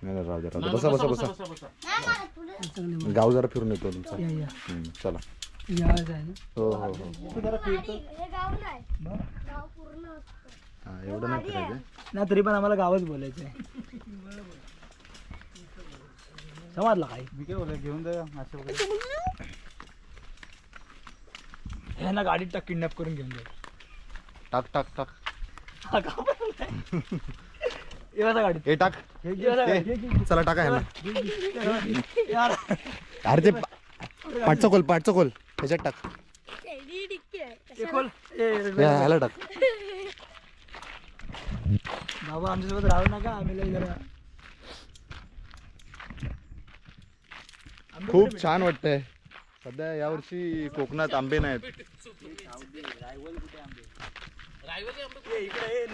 नाही राहू दे राहू दे. बसा बसा बसा. गाव जरा फिरून येतो तुमचा. चला. हो हो हो. हा एवढं नाही फिरायचं. ना तरी पण आम्हाला गावच बोलायचं आहे समजला काय मी काय बोला घेऊन जा मासे वगैरे. ह्यांना गाडीत टाक किडनॅप करून घेऊन जाईल टाक टाक टाक. गाडीत हे टाक. चला टाका ह्याला. यार अरे ते पाठचा खोल पाठचा खोल ह्याच्यात टाक. ह्याला टाक. बाबा आमच्यासोबत राहू नका आम्ही लई जरा खूप छान वाटतंय. सध्या यावर्षी कोकणात आंबे नाहीत.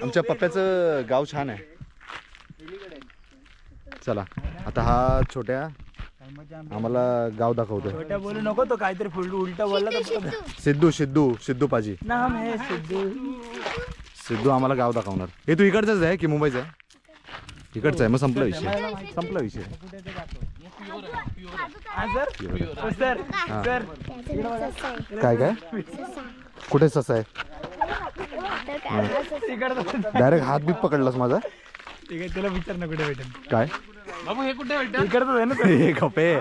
आमच्या पप्प्याचं गाव छान आहे. चला आता हा छोट्या आम्हाला गाव दाखवतो. छोट्या बोलू नको तो काहीतरी उलटा बोलला तर सिद्धू सिद्धू सिद्धू पाजी. नाम है सिद्धू सिद्धू आम्हाला गाव दाखवणार. हे तू इकडचंच आहे की मुंबईचं आहे? इकडचं आहे. मग संपला विषय. संपला विषय. सर हा. सर काय काय कुठे ससा आहे? डायरेक्ट हात बीत पकडलास माझा. त्याला विचार ना कुठे भेटेल काय बाबू हे कुठे भेटत? इकडच आहे ना हे खपे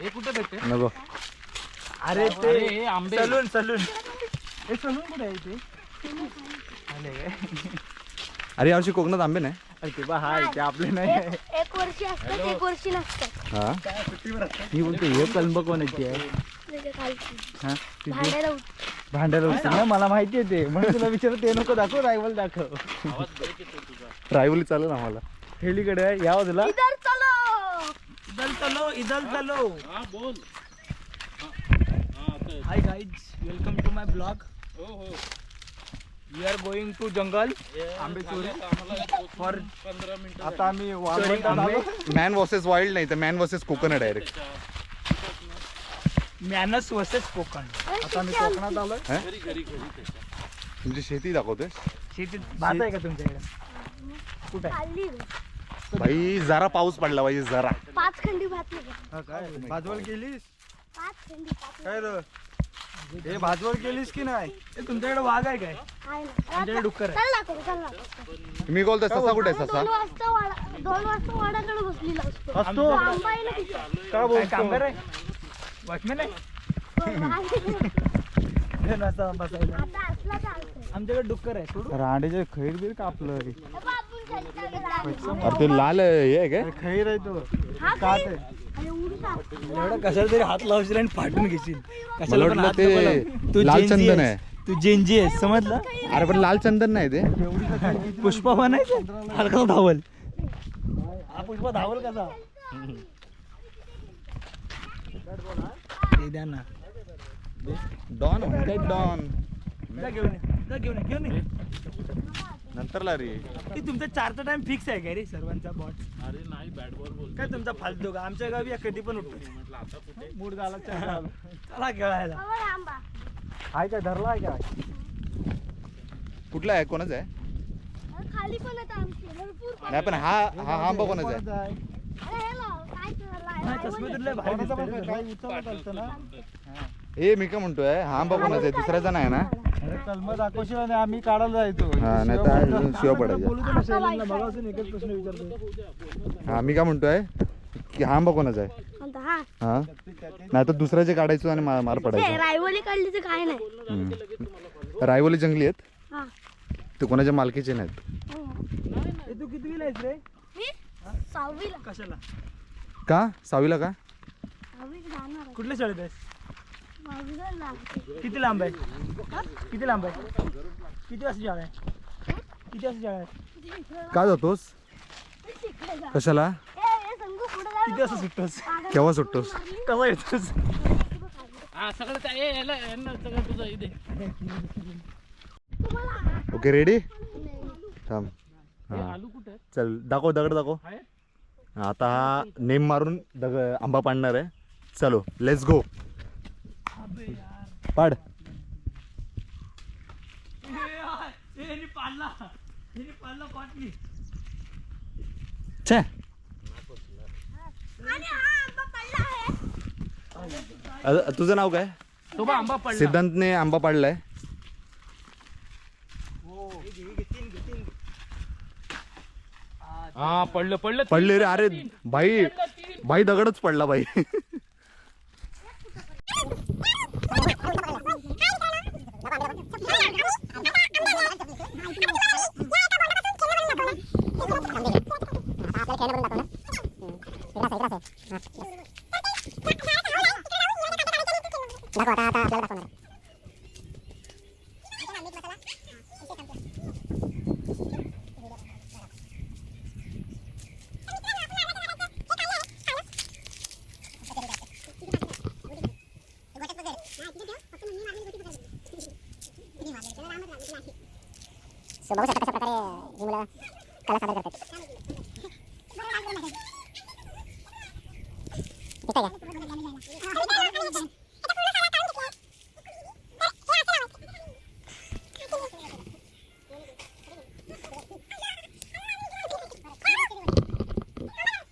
हे कुठे भेटते? नको. अरे अरे, ते हे आंबे. सलून सलून हे सलून कुठे आहे ते आले काय अरे यावर्षी कोकणात आंबे नाही. अरे ते बा हाय ते आपले नाही एक वर्षी असतात एक वर्षी नसतात हा मी बोलतो हे कलंब कोणाची आहे म्हणजे खालची हा भांड्याला भांडायला उठते ना मला माहिती आहे ते म्हणून तुला विचार ते नको दाखव रायवल दाखव रायवली चालेल आम्हाला. हेलीकडे आहे या बाजूला इधर चलो इधर चलो हा बोल. Hi guys welcome to my blog हो हो. We are going to jungle आंबे चोरी फॉर 15 मिनिटं. आता आम्ही आंबे मॅन वर्सेस वाईल्ड नाही तर मॅन वर्सेस कोकण आहे डायरेक्ट. मॅनस वर्सेस कोकण आता आम्ही कोकणात आलोय घरी घरी घरी त्याच्या. तुमची शेती दाखवते. शेतीत भात आहे का तुमच्याकडे कुठे आहे? खाल्ली भाई जरा पाऊस पडला पाहिजे जरा. 5 खंडी भात नाही काय भाजवल केलीस 5 खंडी काय र हे भाजवल केलीस की नाही? ए, तुमच्याकडे वाघ आहे काय आहे ना आमच्याकडे डुक्कर आहे चल दाखव मी बोलतोय ससा कुठे आहे ससा? 2 वाजता वाड्याकडे बसलेला असतो असतो? आंबा आहे ना तिथे. का काय बोलतो? कामगार आहे वॉचमॅन आहे हे नसतं बसायला. आता असला चालतंय आमच्याकडे डुक्कर आहे सोडू रांडेचे खैर बीर कापलं रे. बाबून खाली अरे ते लाल हे आहे काय? खैर आहे तो हा काट काय? आहे. अरे उडता एवढं कशाला तरी हात लावशील आणि फाटून घेशील मला कशाला पण वाटलं हात ते नको लावू. तू लाल जेनजी चंदन आहेस. आहे. तू जेनजी आहेस समजलं अरे पण लाल चंदन नाही ते. पुष्पा बनायचं हा कसा धावल हा पुष्पा धावल कसा ते द्या ना डॉन म्हणते डॉन. जा घेऊन ये. जा घेऊन ये. घेऊन ये. नंतर ला रे. ते तुमचा 4चा टाइम फिक्स आहे का रे सर्वांचा बॉट अरे नाही बॅट बॉल बोल. काय तुमचा फालतू का आमच्या गावी कधी पण उठतो म्हटलं आता कुठे? मूड झाला चला खेळायला बाबा आंबा हाय काय धरला आहे काय? कुठला आहे कोणाचा आहे? अरे खाली पण आहेत आमचे भरपूर नाही पण हा हा आंबा कोणाचा आहे? कोणाचा आहे? अरे हे लाव, काय नाही, चष्मा तुला भारी कोणाचा दिसतोय पण रे. काही उचलत असतं ना. हे मी काय म्हणतोय हा आंबा कोणाचा आहे? दुसऱ्याचा नाही ना? अरे कलम दाखवशील आणि आम्ही काढायला जायचो. हा नाही तर शिवा पडायचा. बोलू दे ना शैलेशला, बघा असून एकच प्रश्न विचारतो हा मी काय म्हणतोय की हा आंबा कोणाचा आहे? म्हणतो हा हा नाही तर दुसऱ्याचे काढायचो आणि मार ते पडायचा. रायवली काढली तर काय नाही रायवली जंगली आहेत हा ते कोणाच्या मालकीचे नाहीत. ए, तू कितवीला आहेस रे मी 6वीला कशाला का 6वीला का? भाविक जाणार आहे. कुठल्या शाळेत आहेस? भाविकांना. किती लांब आहे? किती लांब आहे? किती वाजता शाळा आहे? किती वाजता शाळा आहे? का जातोस शिकायला. कशाला संगू पुढे जा. किती वाजता सुटतोस? केव्हा सुटतोस केव्हा येतोस? हा सगळं त्या यांना सगळं तुझं इथे ओके रेडी थांब हे हां आलू कुठे चल दाखव दगड दाखव आहे? आता हा नेम मारून आंबा पाडणार आहे चलो लेट्स गो पाड पाडला पाटली. छे आणि हा आंबा पडला आहे. तुझं नाव काय तो बा आंबा पडला. सिद्धांतने आंबा पाडलाय हा पडलं पडलं पडले रे अरे भाई भाई दगडच पडला भाई बघू शकता कशा प्रकारे ही मुलं कला सादर करतात. ठीक आहे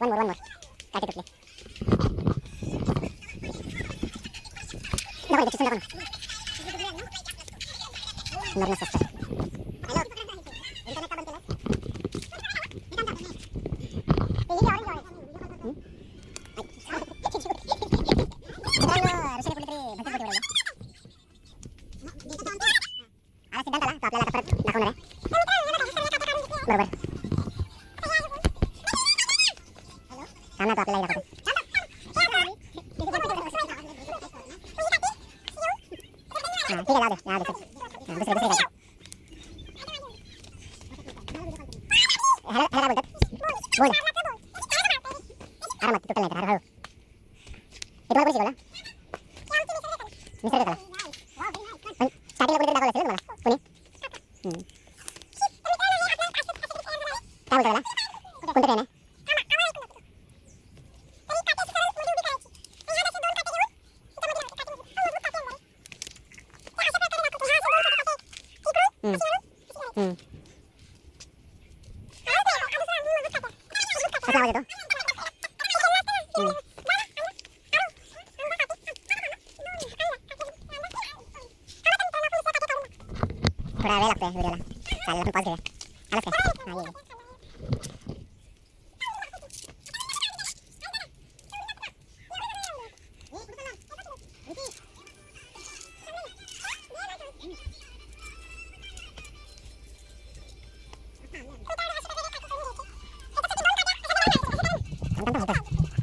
वन मोर काटे तुटले नको त्याची सुंदर नर्म स्वस्त थोडा वेळ लागतोय व्हिडिओला चालेल आपण पॉज घेऊया आलाच काय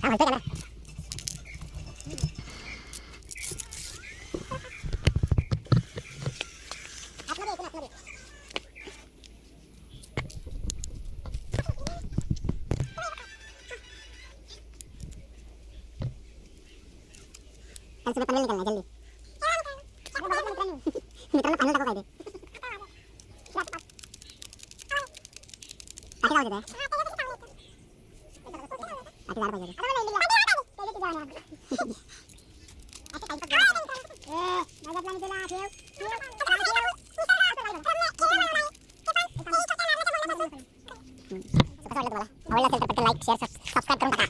हां ये तुम्हें पनीर निकलना जल्दी मित्रांनो पाणी टाका काय ते टाकी लावते टाकी झाड पाहिजे आवडलं असेल तर पटकन लाईक शेअर सबस्क्राईब करून टाका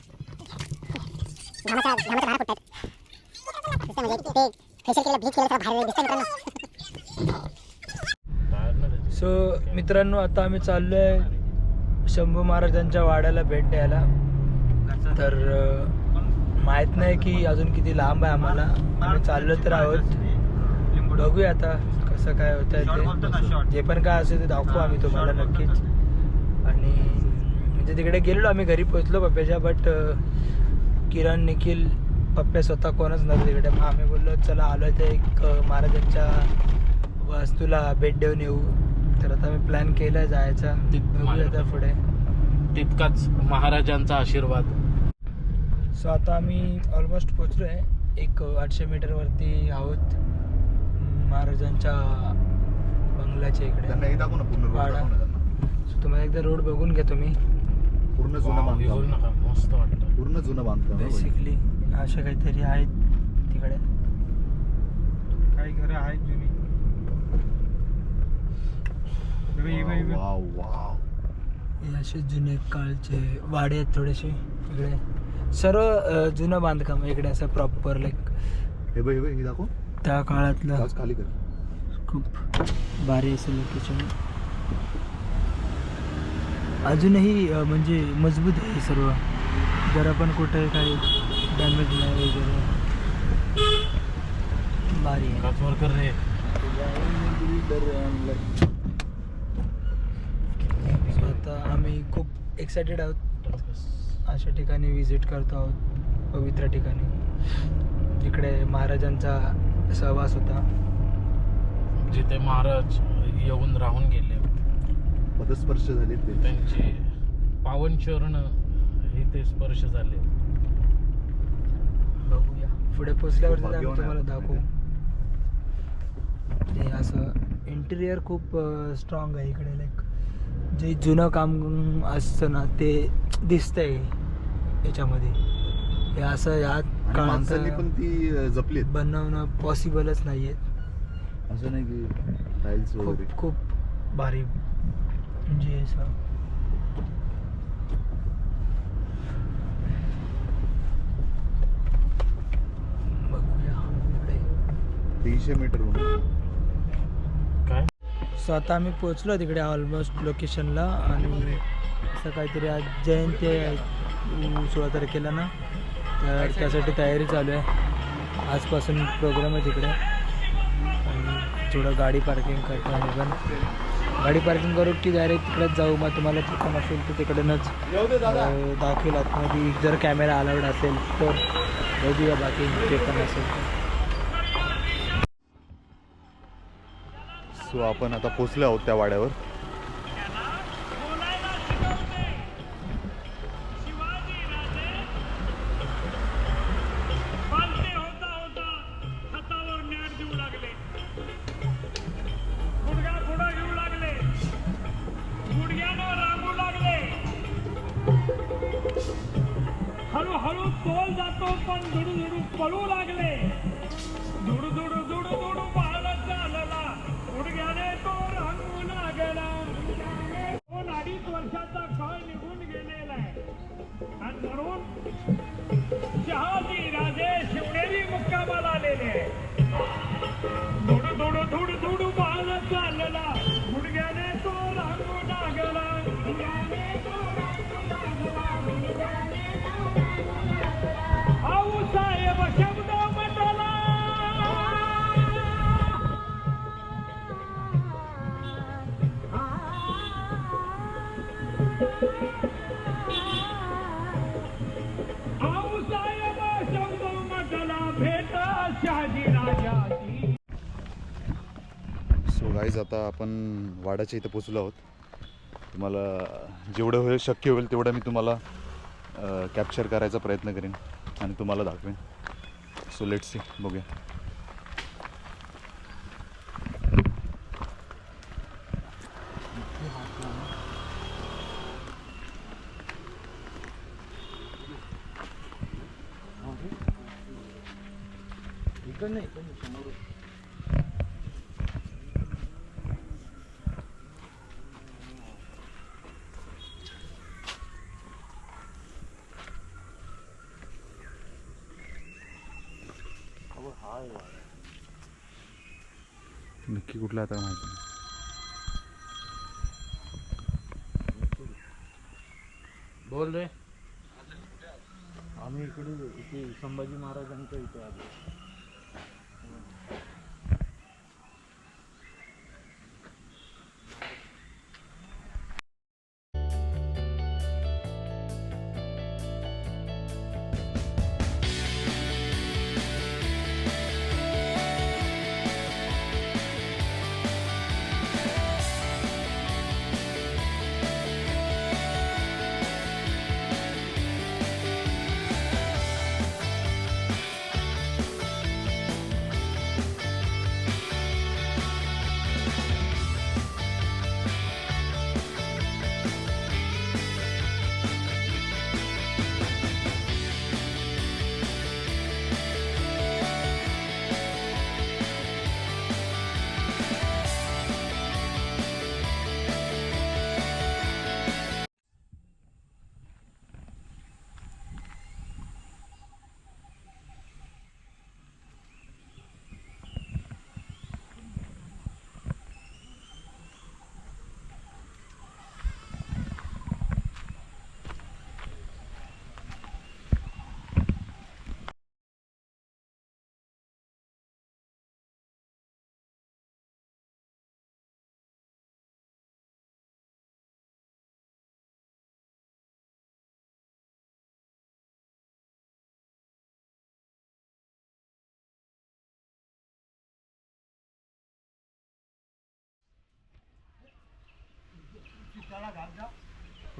घामाचा धार फुटतात सो मित्रांनो आता आम्ही चाललोय शंभू महाराजांच्या वाड्याला भेट द्यायला. तर माहित नाही की अजून किती लांब आहे आम्हाला. आम्ही चाललो तर आहोत. बघूया आता कसं काय होतं ते. जे पण काय असेल ते दाखवू आम्ही तुम्हाला नक्कीच. आणि म्हणजे तिकडे गेलेलो आम्ही घरी पोहोचलो पप्प्याच्या. बट किरण निखिल पप्पे स्वतः कोणच नव्हतं तिकडे. मग आम्ही बोललो चला आलो तर एक महाराजांच्या वास्तूला भेट देऊन येऊ. तर आता मी प्लॅन केलं जायचा. बघूया आता पुढे. तितकाच महाराजांचा आशीर्वाद. सो आता आम्ही ऑलमोस्ट पोचलो आहे. एक 800 मीटरवरती आहोत महाराजांच्या बंगल्याच्या इकडे. त्यांना हे दाखव ना पूर्ण road वाडा. दाखव ना त्यांना. So तुम्हाला एकदा रोड बघून घ्या तुम्ही. पूर्ण जुनं वाव, हे बघ बांधकाम, ना, मस्त वाटतं. पूर्ण जुनं बांधकाम आहे. बेसिकली अशा काहीतरी आहेत तिकडे. काही घरं आहेत जुनी. Wow wow. हे असे जुने काळचे वाडे आहेत थोडेसे इकडे. सर्व जुनं बांधकाम आहे इकडे असं प्रॉपर लाईक हे बघ हे दाखव. त्या काळातलं. आज खाली कर. खूप भारी असेल लोकेशन. अजूनही म्हणजे मजबूत आहे सर्व. जरा पण कुठे काही डॅमेज नाही वगैरे. भारी आहे. काचवर कर रे. So आता आम्ही खूप एक्सायटेड आहोत. अशा ठिकाणी विजिट करतो आहोत, पवित्र ठिकाणी जिकडे महाराजांचा सहवास होता. जिथे महाराज येऊन राहून गेले. पदस्पर्श झाले ते. त्यांचे पावन चरण इथे स्पर्श झाले. बघूया पुढे पोचल्यावरती आम्ही भाग्यवान तुम्हाला आहे दाखवू. ते असं इंटिरियर खूप स्ट्रॉंग आहे इकडे. लाईक जे जुनं काम असतं ना ते दिसतंय याच्यामध्ये. हे असं या आणि माणसांनी पण काळात ती जपलीत. बनवणं पॉसिबलच नाही आहे. असं नाही की टाईल्स वगैरे. खूप खूप भारी म्हणजे असं. बघूया इकडे. 300 मीटर काय सो आता आम्ही पोचलो तिकडे ऑलमोस्ट लोकेशनला. आणि असं काहीतरी आज जयंती आहे 16 तारखेला ना, तर त्यासाठी तयारी चालू आहे. आजपासून प्रोग्राम आहे तिकडे. आणि थोडं गाडी पार्किंग करतो आम्ही पण. गाडी पार्किंग करू की डायरेक्ट तिकडेच जाऊ. मग तुम्हाला चिकन असेल तर तिकडेनंच दाखवेल आतमध्ये. जर कॅमेरा अलाउड असेल तर बघूया. बाकी जे पण असेल तर. सो आपण आता पोचलो आहोत त्या वाड्यावर. हळूहळू तोल जातो पण धुडू पळू लागले. धुडू धुडू धुडू धुडू पाहत चालला. गुडघ्याने तो रांगू लागला. 2-2.5 वर्षाचा काळ निघून गेलेला आहे. आणि म्हणून शहाजी राजे शिवनेरी मुक्कामाला आलेले. धुडू धुडू धुडू धुडू पाहत चालला. गुडघ्याने तो रांगू लागला. साहेब शब्द म्हटला. साहेब शब्द म्हटला. भेट शहाजी राजाची. सो गाईज आता आपण वाड्याच्या इथे पोचलो आहोत. तुम्हाला जेवढं होईल शक्य होईल तेवढं मी तुम्हाला कॅप्चर करायचा प्रयत्न करेन आणि तुम्हाला दाखवेन. सो लेट्स सी, बघूया. नक्की कुठला आता माहिती नाही. बोल रे. आम्ही इथे संभाजी महाराजांच्या इथे आलो.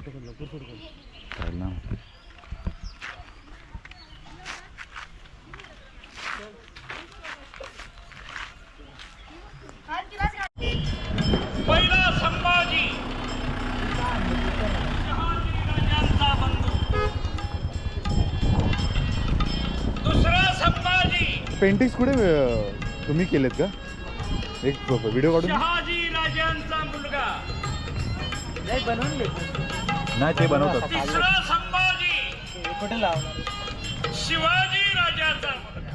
चालेल ना. पहिला संभाजी शहाजी राजांचा बंधू, दुसरा संभाजी पेंटिंग्स कुठे तुम्ही केलेत का? एक व्हिडिओ काढून शहाजी राजांचा मुलगा, नाही ते बनवतात. तिसरा संभाजी कुठे लावणार? शिवाजी राजाचा मुलगा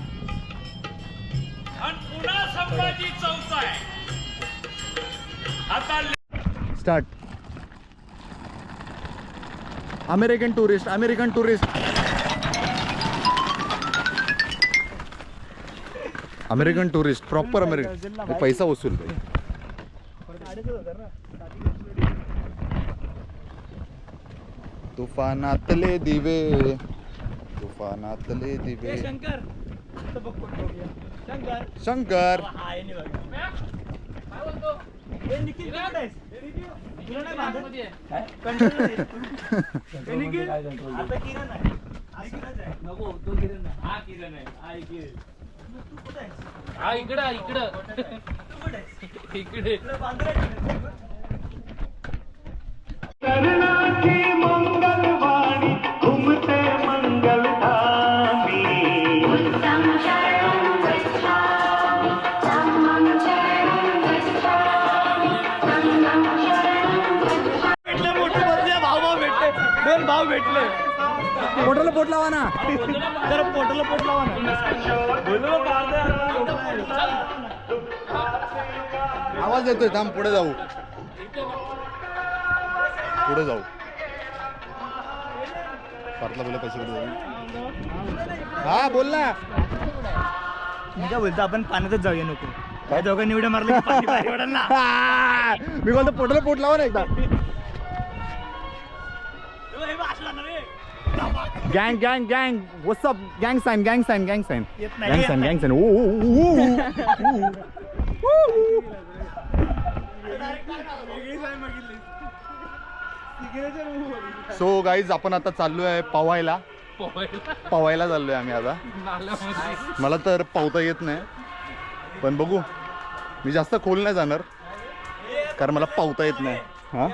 आणि पुन्हा संभाजी चौथा आहे. आता start. American tourist, American tourist, American tourist, proper American. पैसा वसूल काही. तुफानातले दिवे, तुफानातले दिवे. शंकर शंकर शंकर आहे नाही बघा. काय बोलतो? ए, निखिल कुठे आहेस? तुला नाही बांधत? काय? कंट्रोल नाही. ए, निखिल, आता किरण आहे. हा किरण आहे. नको, तो किरण नाही. हा किरण आहे. हा किरण. तू कुठे आहेस? हा इकडं इकडं तू कुठे आहेस? इकडे तुला बांधलंय किरण. कर्णाची मंगलवाणी घुमते मंगलधामी. भेटले मोठे बदले भाव भेटले. दोन भाव भेटले. पोटाला पोट लावा ना. जरा पोटाला पोट लावा ना. आवाज येतोय. थांब, पुढे जाऊ, पुढे जाऊ. पाटला बोला पैसे कुठे जाऊ. हा बोल ना. मी काय बोलतो, आपण पाण्यातच जाऊया. नको काय दोघांनी उड्या मारलं की पाणी बाहेर पडेल ना. मी बोलतो पोटाला पोट लावा ना एकदा. गँग गँग गँग व्हॉट्सअप. गँग साइन, गँग साइन, गँग साइन, येत नाही, गँग येत साइन, नाही. गँग साइन. सो गाईज, आपण आता चाललोय पवायला. पवायला चाललोय आम्ही आता. मला तर पावता येत नाही, पण बघू. मी जास्त खोल नाही जाणार कारण मला पावता येत नाही. हा,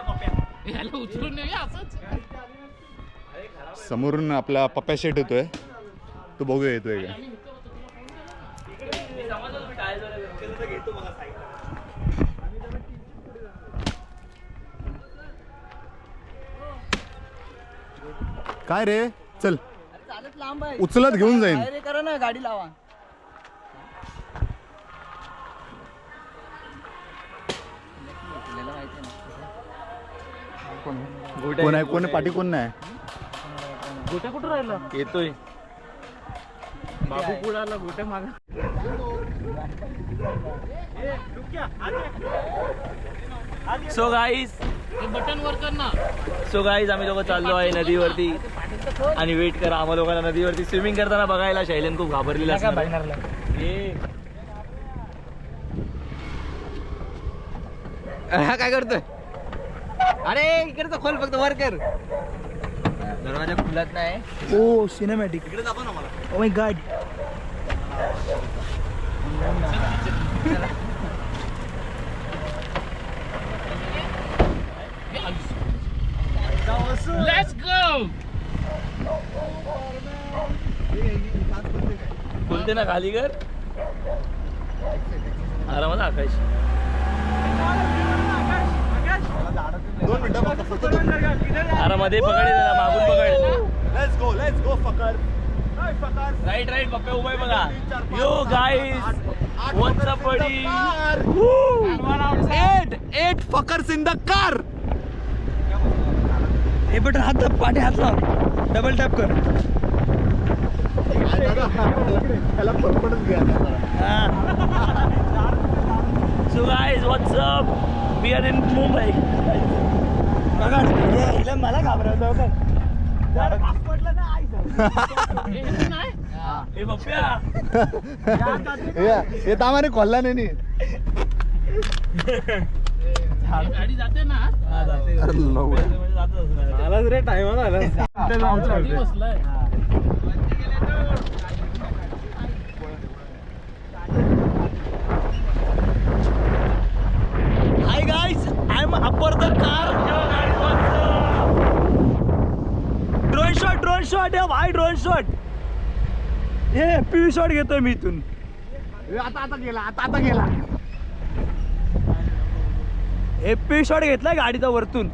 याला उचलून नेऊया असंच. समोरून आपला पप्प्या शेट येतोय. तो बघूया येतोय का. काय रे, चल लांब आहे. उचलत घेऊन जाईन. अरे करा ना, गाडी लावा. कोण आहे, कोण पाठी कोण नाही. गोट्या कुठं राहिला? येतोय. बाबू पुढे आला, गोट्या माग. सो गाईज, बटन वर कर ना. सो गाईज, आम्ही लोक चाललो आहे नदीवरती. आणि वेट करा, आम्हा लोकांना नदीवरती स्विमिंग करताना बघायला. शैलेन खूप घाबरलेला असणार आहे. काय करतोय? अरे इकडे खोल, फक्त वर कर. दरवाजा खुलत नाही. ओ सिनेमॅटिक. इकडे दाखव ना मला. Oh my God. Let's go. बोलते ना खाली कर. आरामात आकाश. 2 मिनिटं फक्त. आरामध्ये पकड, मागून पकड. Let's go fucker. Right right, पप्पा उभा आहे बघा. Yo guys, what's up buddy. 8 fuckers in the car. हे बटन हात दाब, पाठी हात लाव. डबल टॅप कर. त्याला परपडच घ्या. So guys, what's up. We are in Mumbai. बघा, मला घाबरवतो का? हे पप्प्या. हे तामाने खोलला नाही. गाडी जाते ना. जाते. आलाच रे टाइम आला बसलाय hi guys I am upper the car. Drone shot आहे भाई, ड्रोन शॉट. हे पी शॉट घेतोय मी इथून. आता गेला हे पी शॉट घेतलाय गाडीचा वरतून.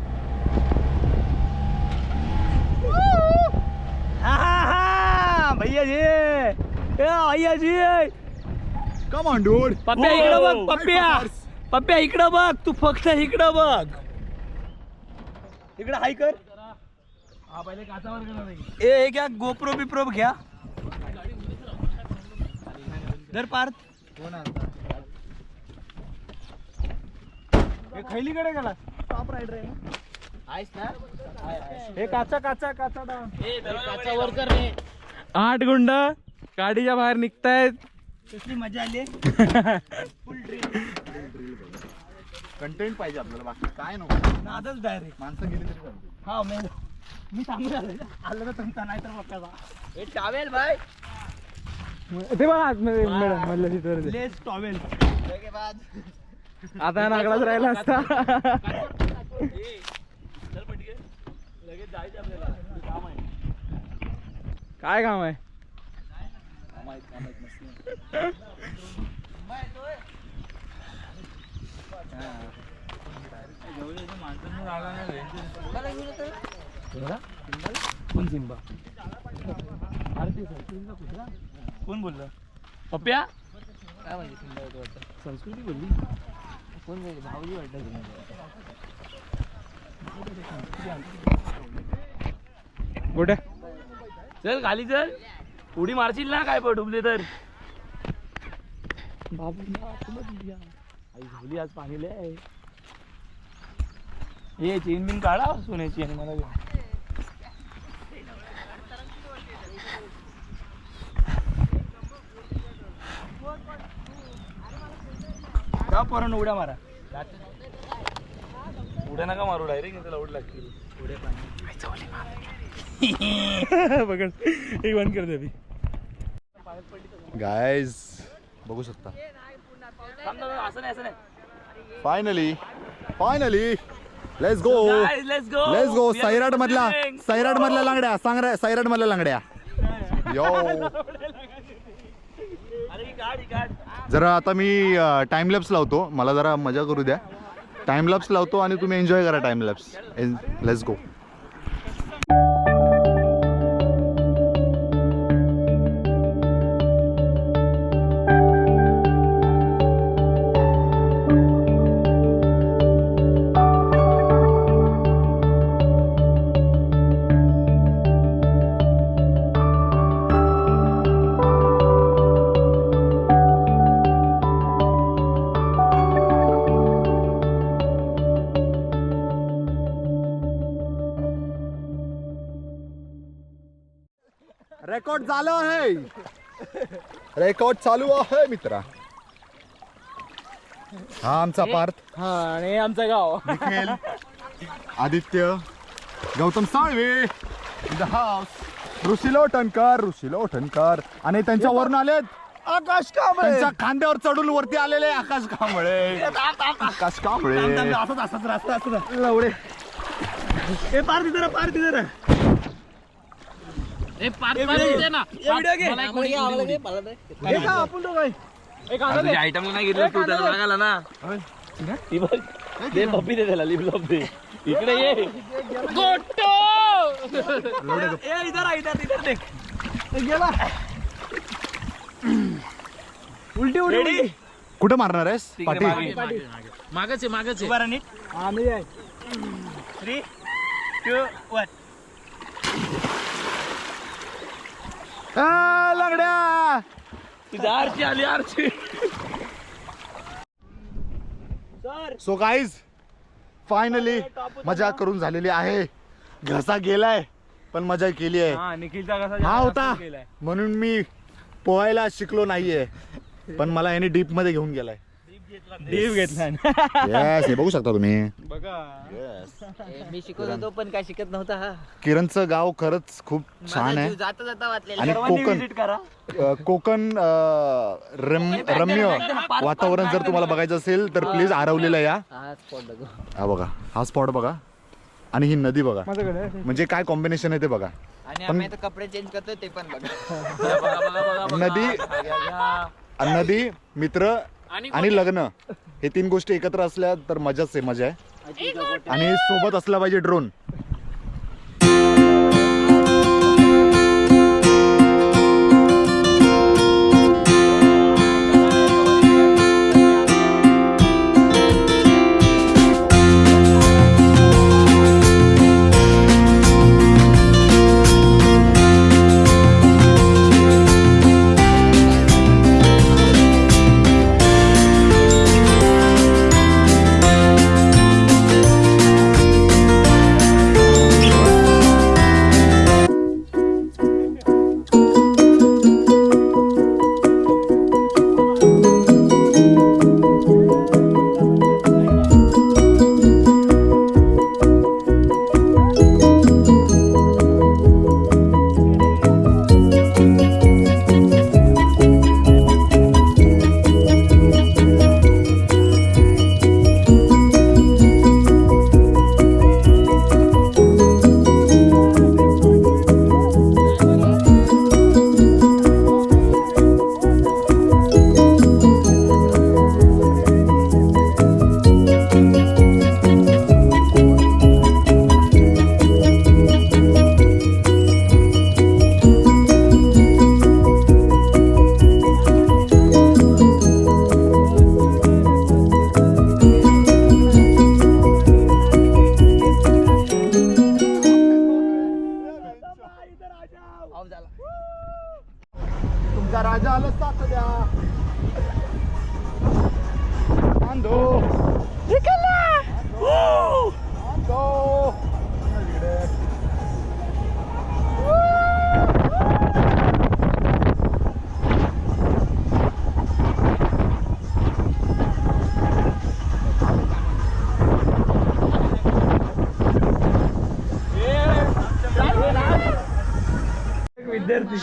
भैया जी, भैया जी. Come on dude. पप्प्या इकडं बघ, पप्प्या इकडं बघ, तू फक्त इकडं बघ. इकडं हाय कर. ए घ्या, गोप्रो बिप्रो घ्या. दर पार्थ हे खैलीकडे गेला. टॉप रायडर आहे ना. हे काचा वर कर रे. 8 गुंड गाडीच्या बाहेर निघतायत. कसली मजा आली. कंटेंट पाहिजे आपल्याला, बाकी काय नको. नादच डायरेक्ट माणसं गेली तरी चालतं. हा मी सांगू आलं तर तुमचा नाही तर बघा. हे टावेल बाय, ते बघा आतमध्ये मॅडम म्हणलं तिथं लेस टॉवेल. आता नागलाच राहिला असता. काय काम आहे. कोण सिंबा, कोण बोललं. पप्प्या काय म्हणजे सिंबा होतो वाटतं. संस्कृती बोलली. कोण बोलली, भावली वाटतं. कुठे चल खाली चल, उडी मारशील ना काय पण डुबले तर. आई झाली आज पाणी लय. हे चेन बिन काढा सोन्याची आणि मला द्या. का पोरांनो उड्या मारा. उड्या नका मारू, डायरेक्ट त्याला उड लागतील. उड्या पाणी बघ एक बंद कर दे. गाईज बघू शकता. असं नाही. Finally let's go. Let's go. Sairat मधला लांगड्या. सैराट मधल्या लांगड्या. यो जरा आता मी टाइम लॅप्स लावतो. मला जरा मजा करू द्या. टाइम लॅप्स लावतो आणि तुम्ही एन्जॉय करा time lapse. Let's go. Record झालं आहे. रेकॉर्ड चालू आहे मित्रा. हा आमचा पार्थ. हा आणि आमचं गाव Nikhil, Aditya, Gautam Salve in the house. Rishi Lotankar आणि त्यांच्या वरून आलेत आकाश कांबळे. त्यांच्या खांद्यावर चढून वरती आलेले आकाश कांबळे. असंच लवडे. ए पार्थ जरा ए पार्थ दे ना. व्हिडिओ घे. मला एक व्हिडिओ दे. हे का आपण दोघं. तुझ्या आयटम नाही घेतलं तू त्याला लागायला ना. ती बघ दे, पप्पी दे त्याला. लिप लॉप दे. इकडे ये गोटो. ए इधर देख. गेला. उलटी. कुठं मारणार आहेस पाठी. मागच आहे. बरं नीट. आम्ही आहे. 3, 2, 1. लंगड्या. आरची आली आरची. सो गाईज फायनली मजा करून झालेली आहे. घसा गेलाय पण मजा केली आहे. हा निखिलचा कसा हा होता म्हणून मी पोहायला शिकलो नाहीये, पण मला याने डीप मध्ये घेऊन गेलाय. डीप घेतला येस हे बघू शकता तुम्ही. मी शिकत होतो पण काय शिकत नव्हता हा. किरणचं गाव खरंच खूप छान आहे जाता जाता वाचलेला. आणि कोकण रम्य वातावरण जर तुम्हाला बघायचं असेल तर प्लीज आरवलीला या. हा स्पॉट बघू. हा बघा हा स्पॉट बघा आणि ही नदी बघा म्हणजे काय कॉम्बिनेशन आहे ते बघा. आणि आम्ही आता कपडे चेंज करतोय ते पण बघा. नदी मित्र आणि लग्न हे 3 गोष्टी एकत्र असल्या तर मजाच आहे मजा आहे. आणि सोबत असला पाहिजे ड्रोन. तुमचा राजा आला साथ द्या. विद्यार्थी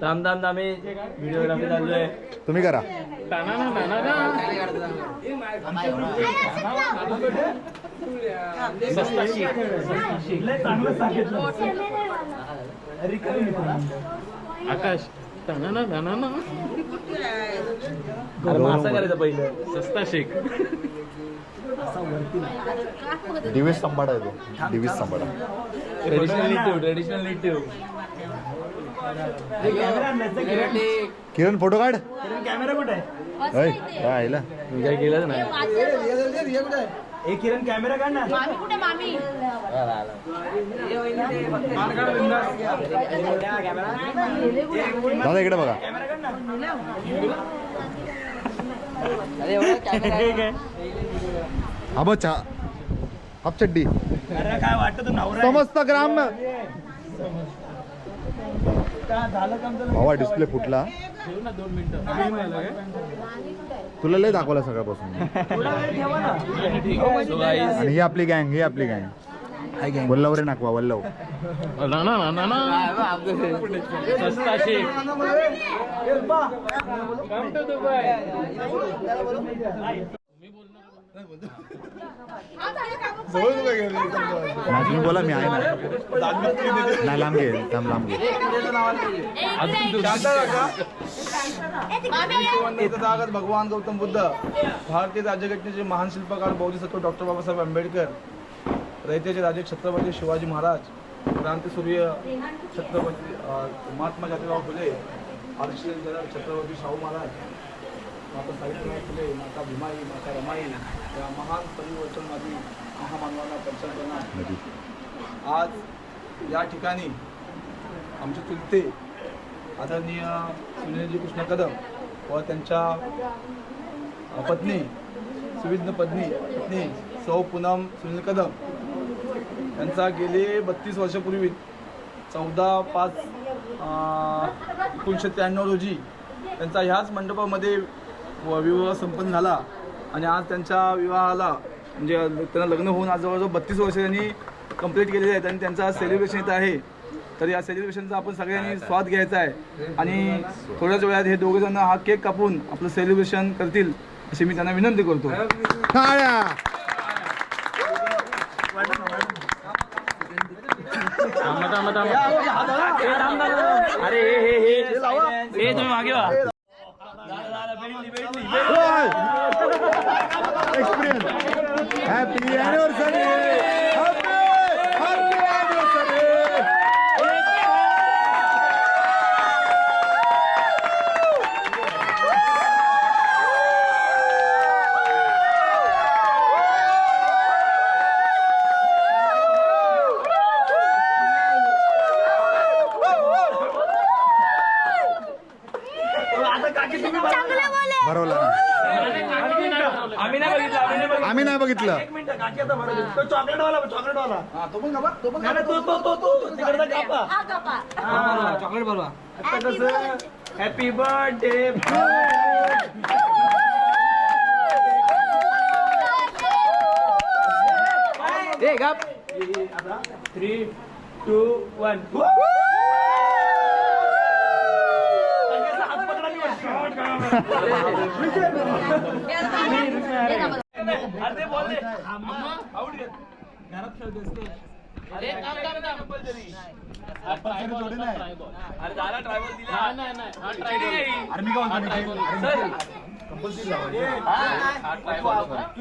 थांब आम्ही व्हिडिओग्राफी चालू आहे. तुम्ही करा. आकाश मासा करायचं पहिलं. सस्ता शेख. डिविस संभाडा आहे तो. डिविस संभाडा. Traditional native. किरण फोटो काढ. कॅमेरा कुठे आहे? ऐ, काय आयला मी काय केलंच नाही. एक किरण कॅमेरा काढ ना. मामी कुठे मामी? दादा इकडे बघा. अरे एवढा कॅमेरा हा बच्चा हाफ चड्डी अरे काय वाटतं तू नवरा आहे? समस्त ग्राम का झालं काम तर भावा डिस्प्ले फुटला. तुला लय दाखवला सकाळपासून. थोडा वेळ ठेवा ना. So guys, आणि ही आपली गँग वल्लव रे नाकवा वल्लव. सस्ता शेख. तुम्ही बोला मी आहे ना. नाही लांब घे लांब घे. भगवान गौतम बुद्ध, भारतीय राज्यघटनेचे महान शिल्पकार बोधिसत्व डॉक्टर बाबासाहेब आंबेडकर, रयतेचे राजे छत्रपती शिवाजी महाराज, क्रांतीसूर्य छत्रपती महात्मा ज्योतिराव फुले, आरक्षण जनरल छत्रपती शाहू महाराज, माता सावित्रीबाई फुले, माता भीमाई, माता रमाई या महान परिवर्तनवादी महामानवांना दर्शन करणार आज या ठिकाणी आमचे चुलते आदरणीय सुनीलजी कृष्ण कदम व त्यांच्या पत्नी सुविज्ञ पत्नी सौ पूनम सुनील कदम यांचा गेले 32 वर्षापूर्वी 14/5/1993 रोजी त्यांचा ह्याच मंडपामध्ये विवाह संपन्न झाला आणि आज त्यांच्या विवाहाला म्हणजे त्यांना लग्न होऊन आज जवळजवळ 32 वर्ष त्यांनी कंप्लीट केलेली आहेत आणि त्यांचा सेलिब्रेशन इथं आहे. तर या सेलिब्रेशनचा आपण सगळ्यांनी स्वाद घ्यायचा आहे आणि थोड्याच वेळात हे दोघे जण हा केक कापून आपलं सेलिब्रेशन करतील अशी मी त्यांना विनंती करतो. अरे हे तुम्ही मागे वा. Happy anniversary. भरवलं आम्ही नाही बघितलं. चॉकलेट बरोबर आता कसं हॅपी बर्थडे. ए गप 3, 2, 1.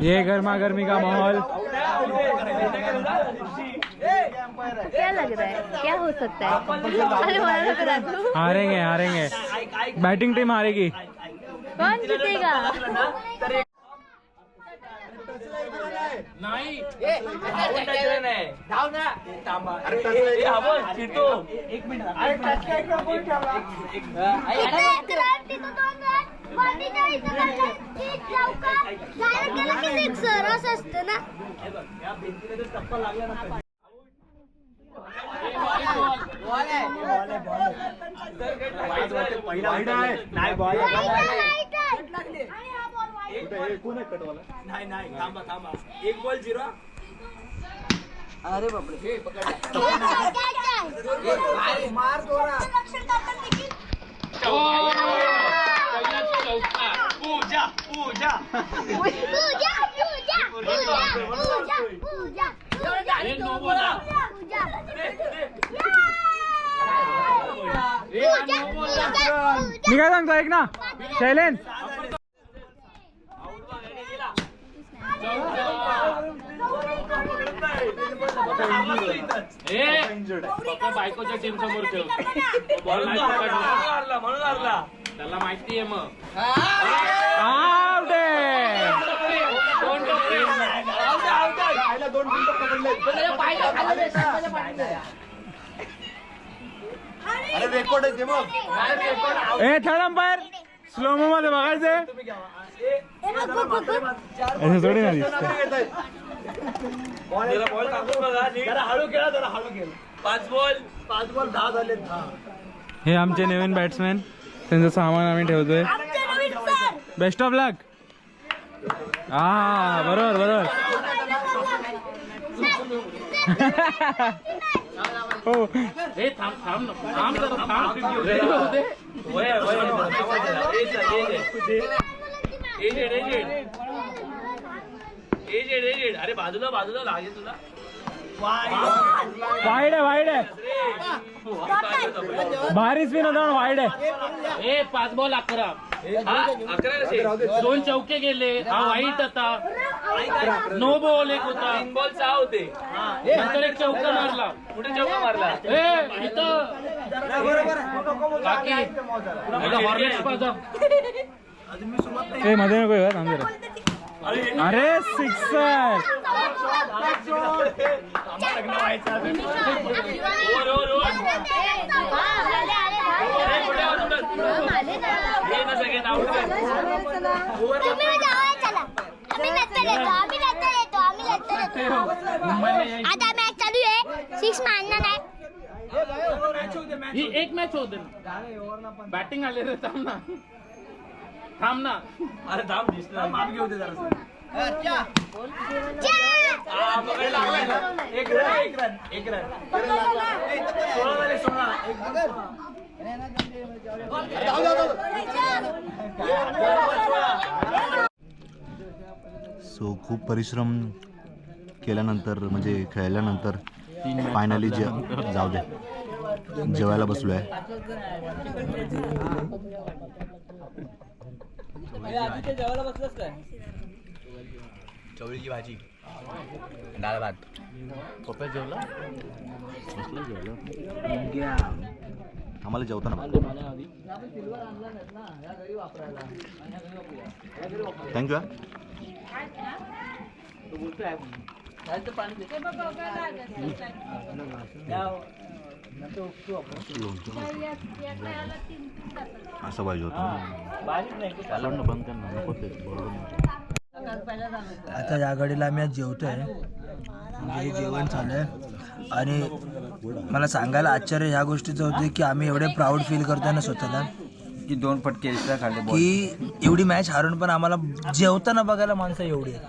ये गर्मा गर्मी का माहौल. क्या लग रहा है, क्या हो सकता है? अरे मला लग रहा है हारेंगे हारेंगे. Batting team हारेगी. कौन जीतेगा? नाही सरस असतं ना. नाही थांबा 1 बॉल 0. अरे बापरे मार दोरा. पूजा पूजा मी काय सांगतो ऐक ना शैलेन. बायकोच्या टीम समोर ठेव. बॉल नाही पकडला म्हणून हारला. त्याला माहिती आहे मग. अरे रेकॉर्ड आहे ते मग. ए थर्ड अंपायर स्लोमो मध्ये बघायचंय. असं थोडी ना दिसतं. बॉल टाकून बघा. जरा हळू खेळा, जरा हळू खेळ. 5 बॉल 10 झाले. हे आमचे नवीन बॅट्समॅन. त्यांचं सामान आम्ही ठेवतोय. बेस्ट ऑफ लक. हा बरोबर हो. हे थांब अरे बाजूला लागेल तुला. वाईड आहे भारी स्पिन होता वाईड आहे. 5 बॉल 11. 2 चौके गेले. हा वाईट होता. नो बॉल 1 होता. 3 बॉल 6 होते. नंतर 1 चौका मारला. कुठे चौका मारला? इथं मध्ये नको येऊ थांब जरा. अरे सिक्सर. आता मॅच चालू आहे. 6 मारणार नाही. ही 1 मॅच होते. बॅटिंग आले रे थांब ना. थांब ना. अरे थांब दिसला माप घेऊ दे जरा. एक रन 16 झाले 16. सो खूप परिश्रम केल्यानंतर म्हणजे खेळल्यानंतर फायनली जाऊ दे जेवायला बसलो आहे. जेवायला बसलास काय? चवळीची भाजी, डाळ भात. पप्पा जेवला? आम्हाला जेवताना थँक्यू. असं पाहिजे होतं. आता या गाडीला आम्ही आज जेवतोय. म्हणजे जेवण चालू आहे आणि मला सांगायला आश्चर्य ह्या गोष्टीचं होतं की आम्ही एवढे प्राऊड फील करतोय ना स्वतःला की 2 फटके एक्स्ट्रा खाल्ले. की एवढी मॅच हारून पण आम्हाला जेवताना बघायला माणसं एवढी आहेत.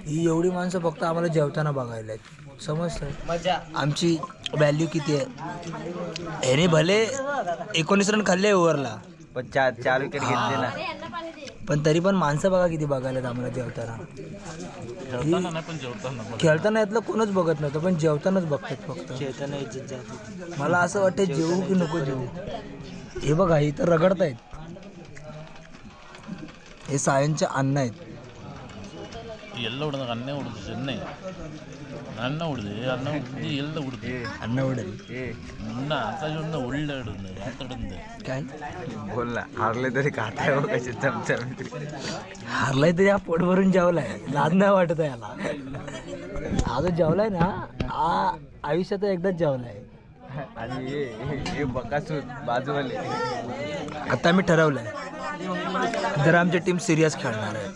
ही एवढी माणसं फक्त आम्हाला जेवताना बघायला आहेत. समजतं आमची व्हॅल्यू किती आहे. ह्याने भले 19 रन खाल्ले ओव्हरला पण 4 विकेट घेतले ना. पण तरी पण माणसं बघा किती बघायला आम्हाला जेवताना. खेळताना यातलं कोणच बघत नव्हतं पण जेवतानाच बघतात फक्त. जेवताना इज्जत जाते. मला असं वाटतं जेवू की नको जेवू. हे बघा इथं रगडतायत. हे सायनचे अन्न आहेत. ಎಲ್ಲ ಹೊಡೆದ ಅನ್ನೇ ಹೊಡೆದು ಚೆನ್ನೈ ಅನ್ನ ಹೊಡೆದು ಅನ್ನ ಹೊಡೆದು ಎಲ್ಲ ಹೊಡೆದು अन्न उडेल ಮುನ್ನ ಆಕಾಶದಿಂದ ಒಳ್ಳೆ ಹಿಡಿದು ಮಾತಾಡಿಂದು काय बोल ना, हारले तरी खाताय हो कसे चमचम. हारलाय तरी हा पोट भरून जेवलाय. लाज नाही वाटत आहे याला. हा जो जेवलाय ना हा आयुष्यात एकदाच जेवलाय. आणि हे बकासूर बाजूवाले. आता मी ठरवलंय जरा आमची टीम सिरियस खेळणार आहे.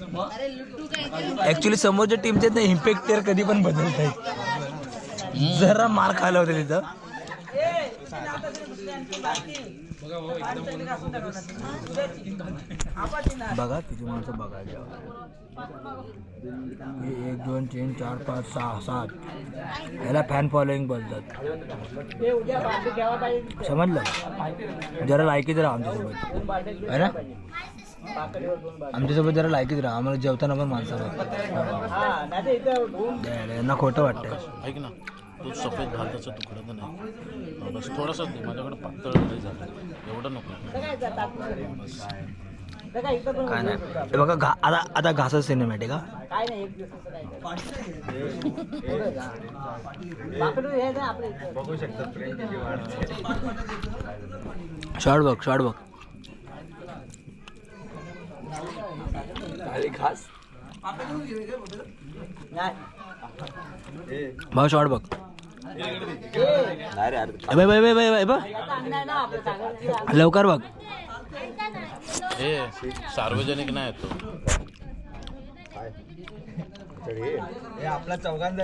ऍक्च्युली समोरच्या टीमचे ना इम्पॅक्ट तर कधी पण बदलत आहे. जरा मार खायला होते तिथं. बघा किती माणसं बघा. 1 2 3 4 5 6 7 याला फॅन फॉलोईंग बोलतात. समजलं. जरा लायकीच राहा आमच्यासोबत आहे ना. आमच्यासोबत जरा लायकीच राहा. आम्हाला जेवताना पण माणसं यांना खोटं वाटतंय. ऐक ना तो सफेद भाताचा तुकडा तर नाही बस थोडासा दे माझ्याकडे पातळ नाही झालं एवढं नको बस. काय नाही हे बघा आता घासा सिनेमॅटिक का बघू शकता फ्रेंडची वाढ. शॉर्ट बघ खास भाऊ शॉर्ट बघ. लवकर बघ. हे सार्वजनिक नाही येतो आपला चौघांचा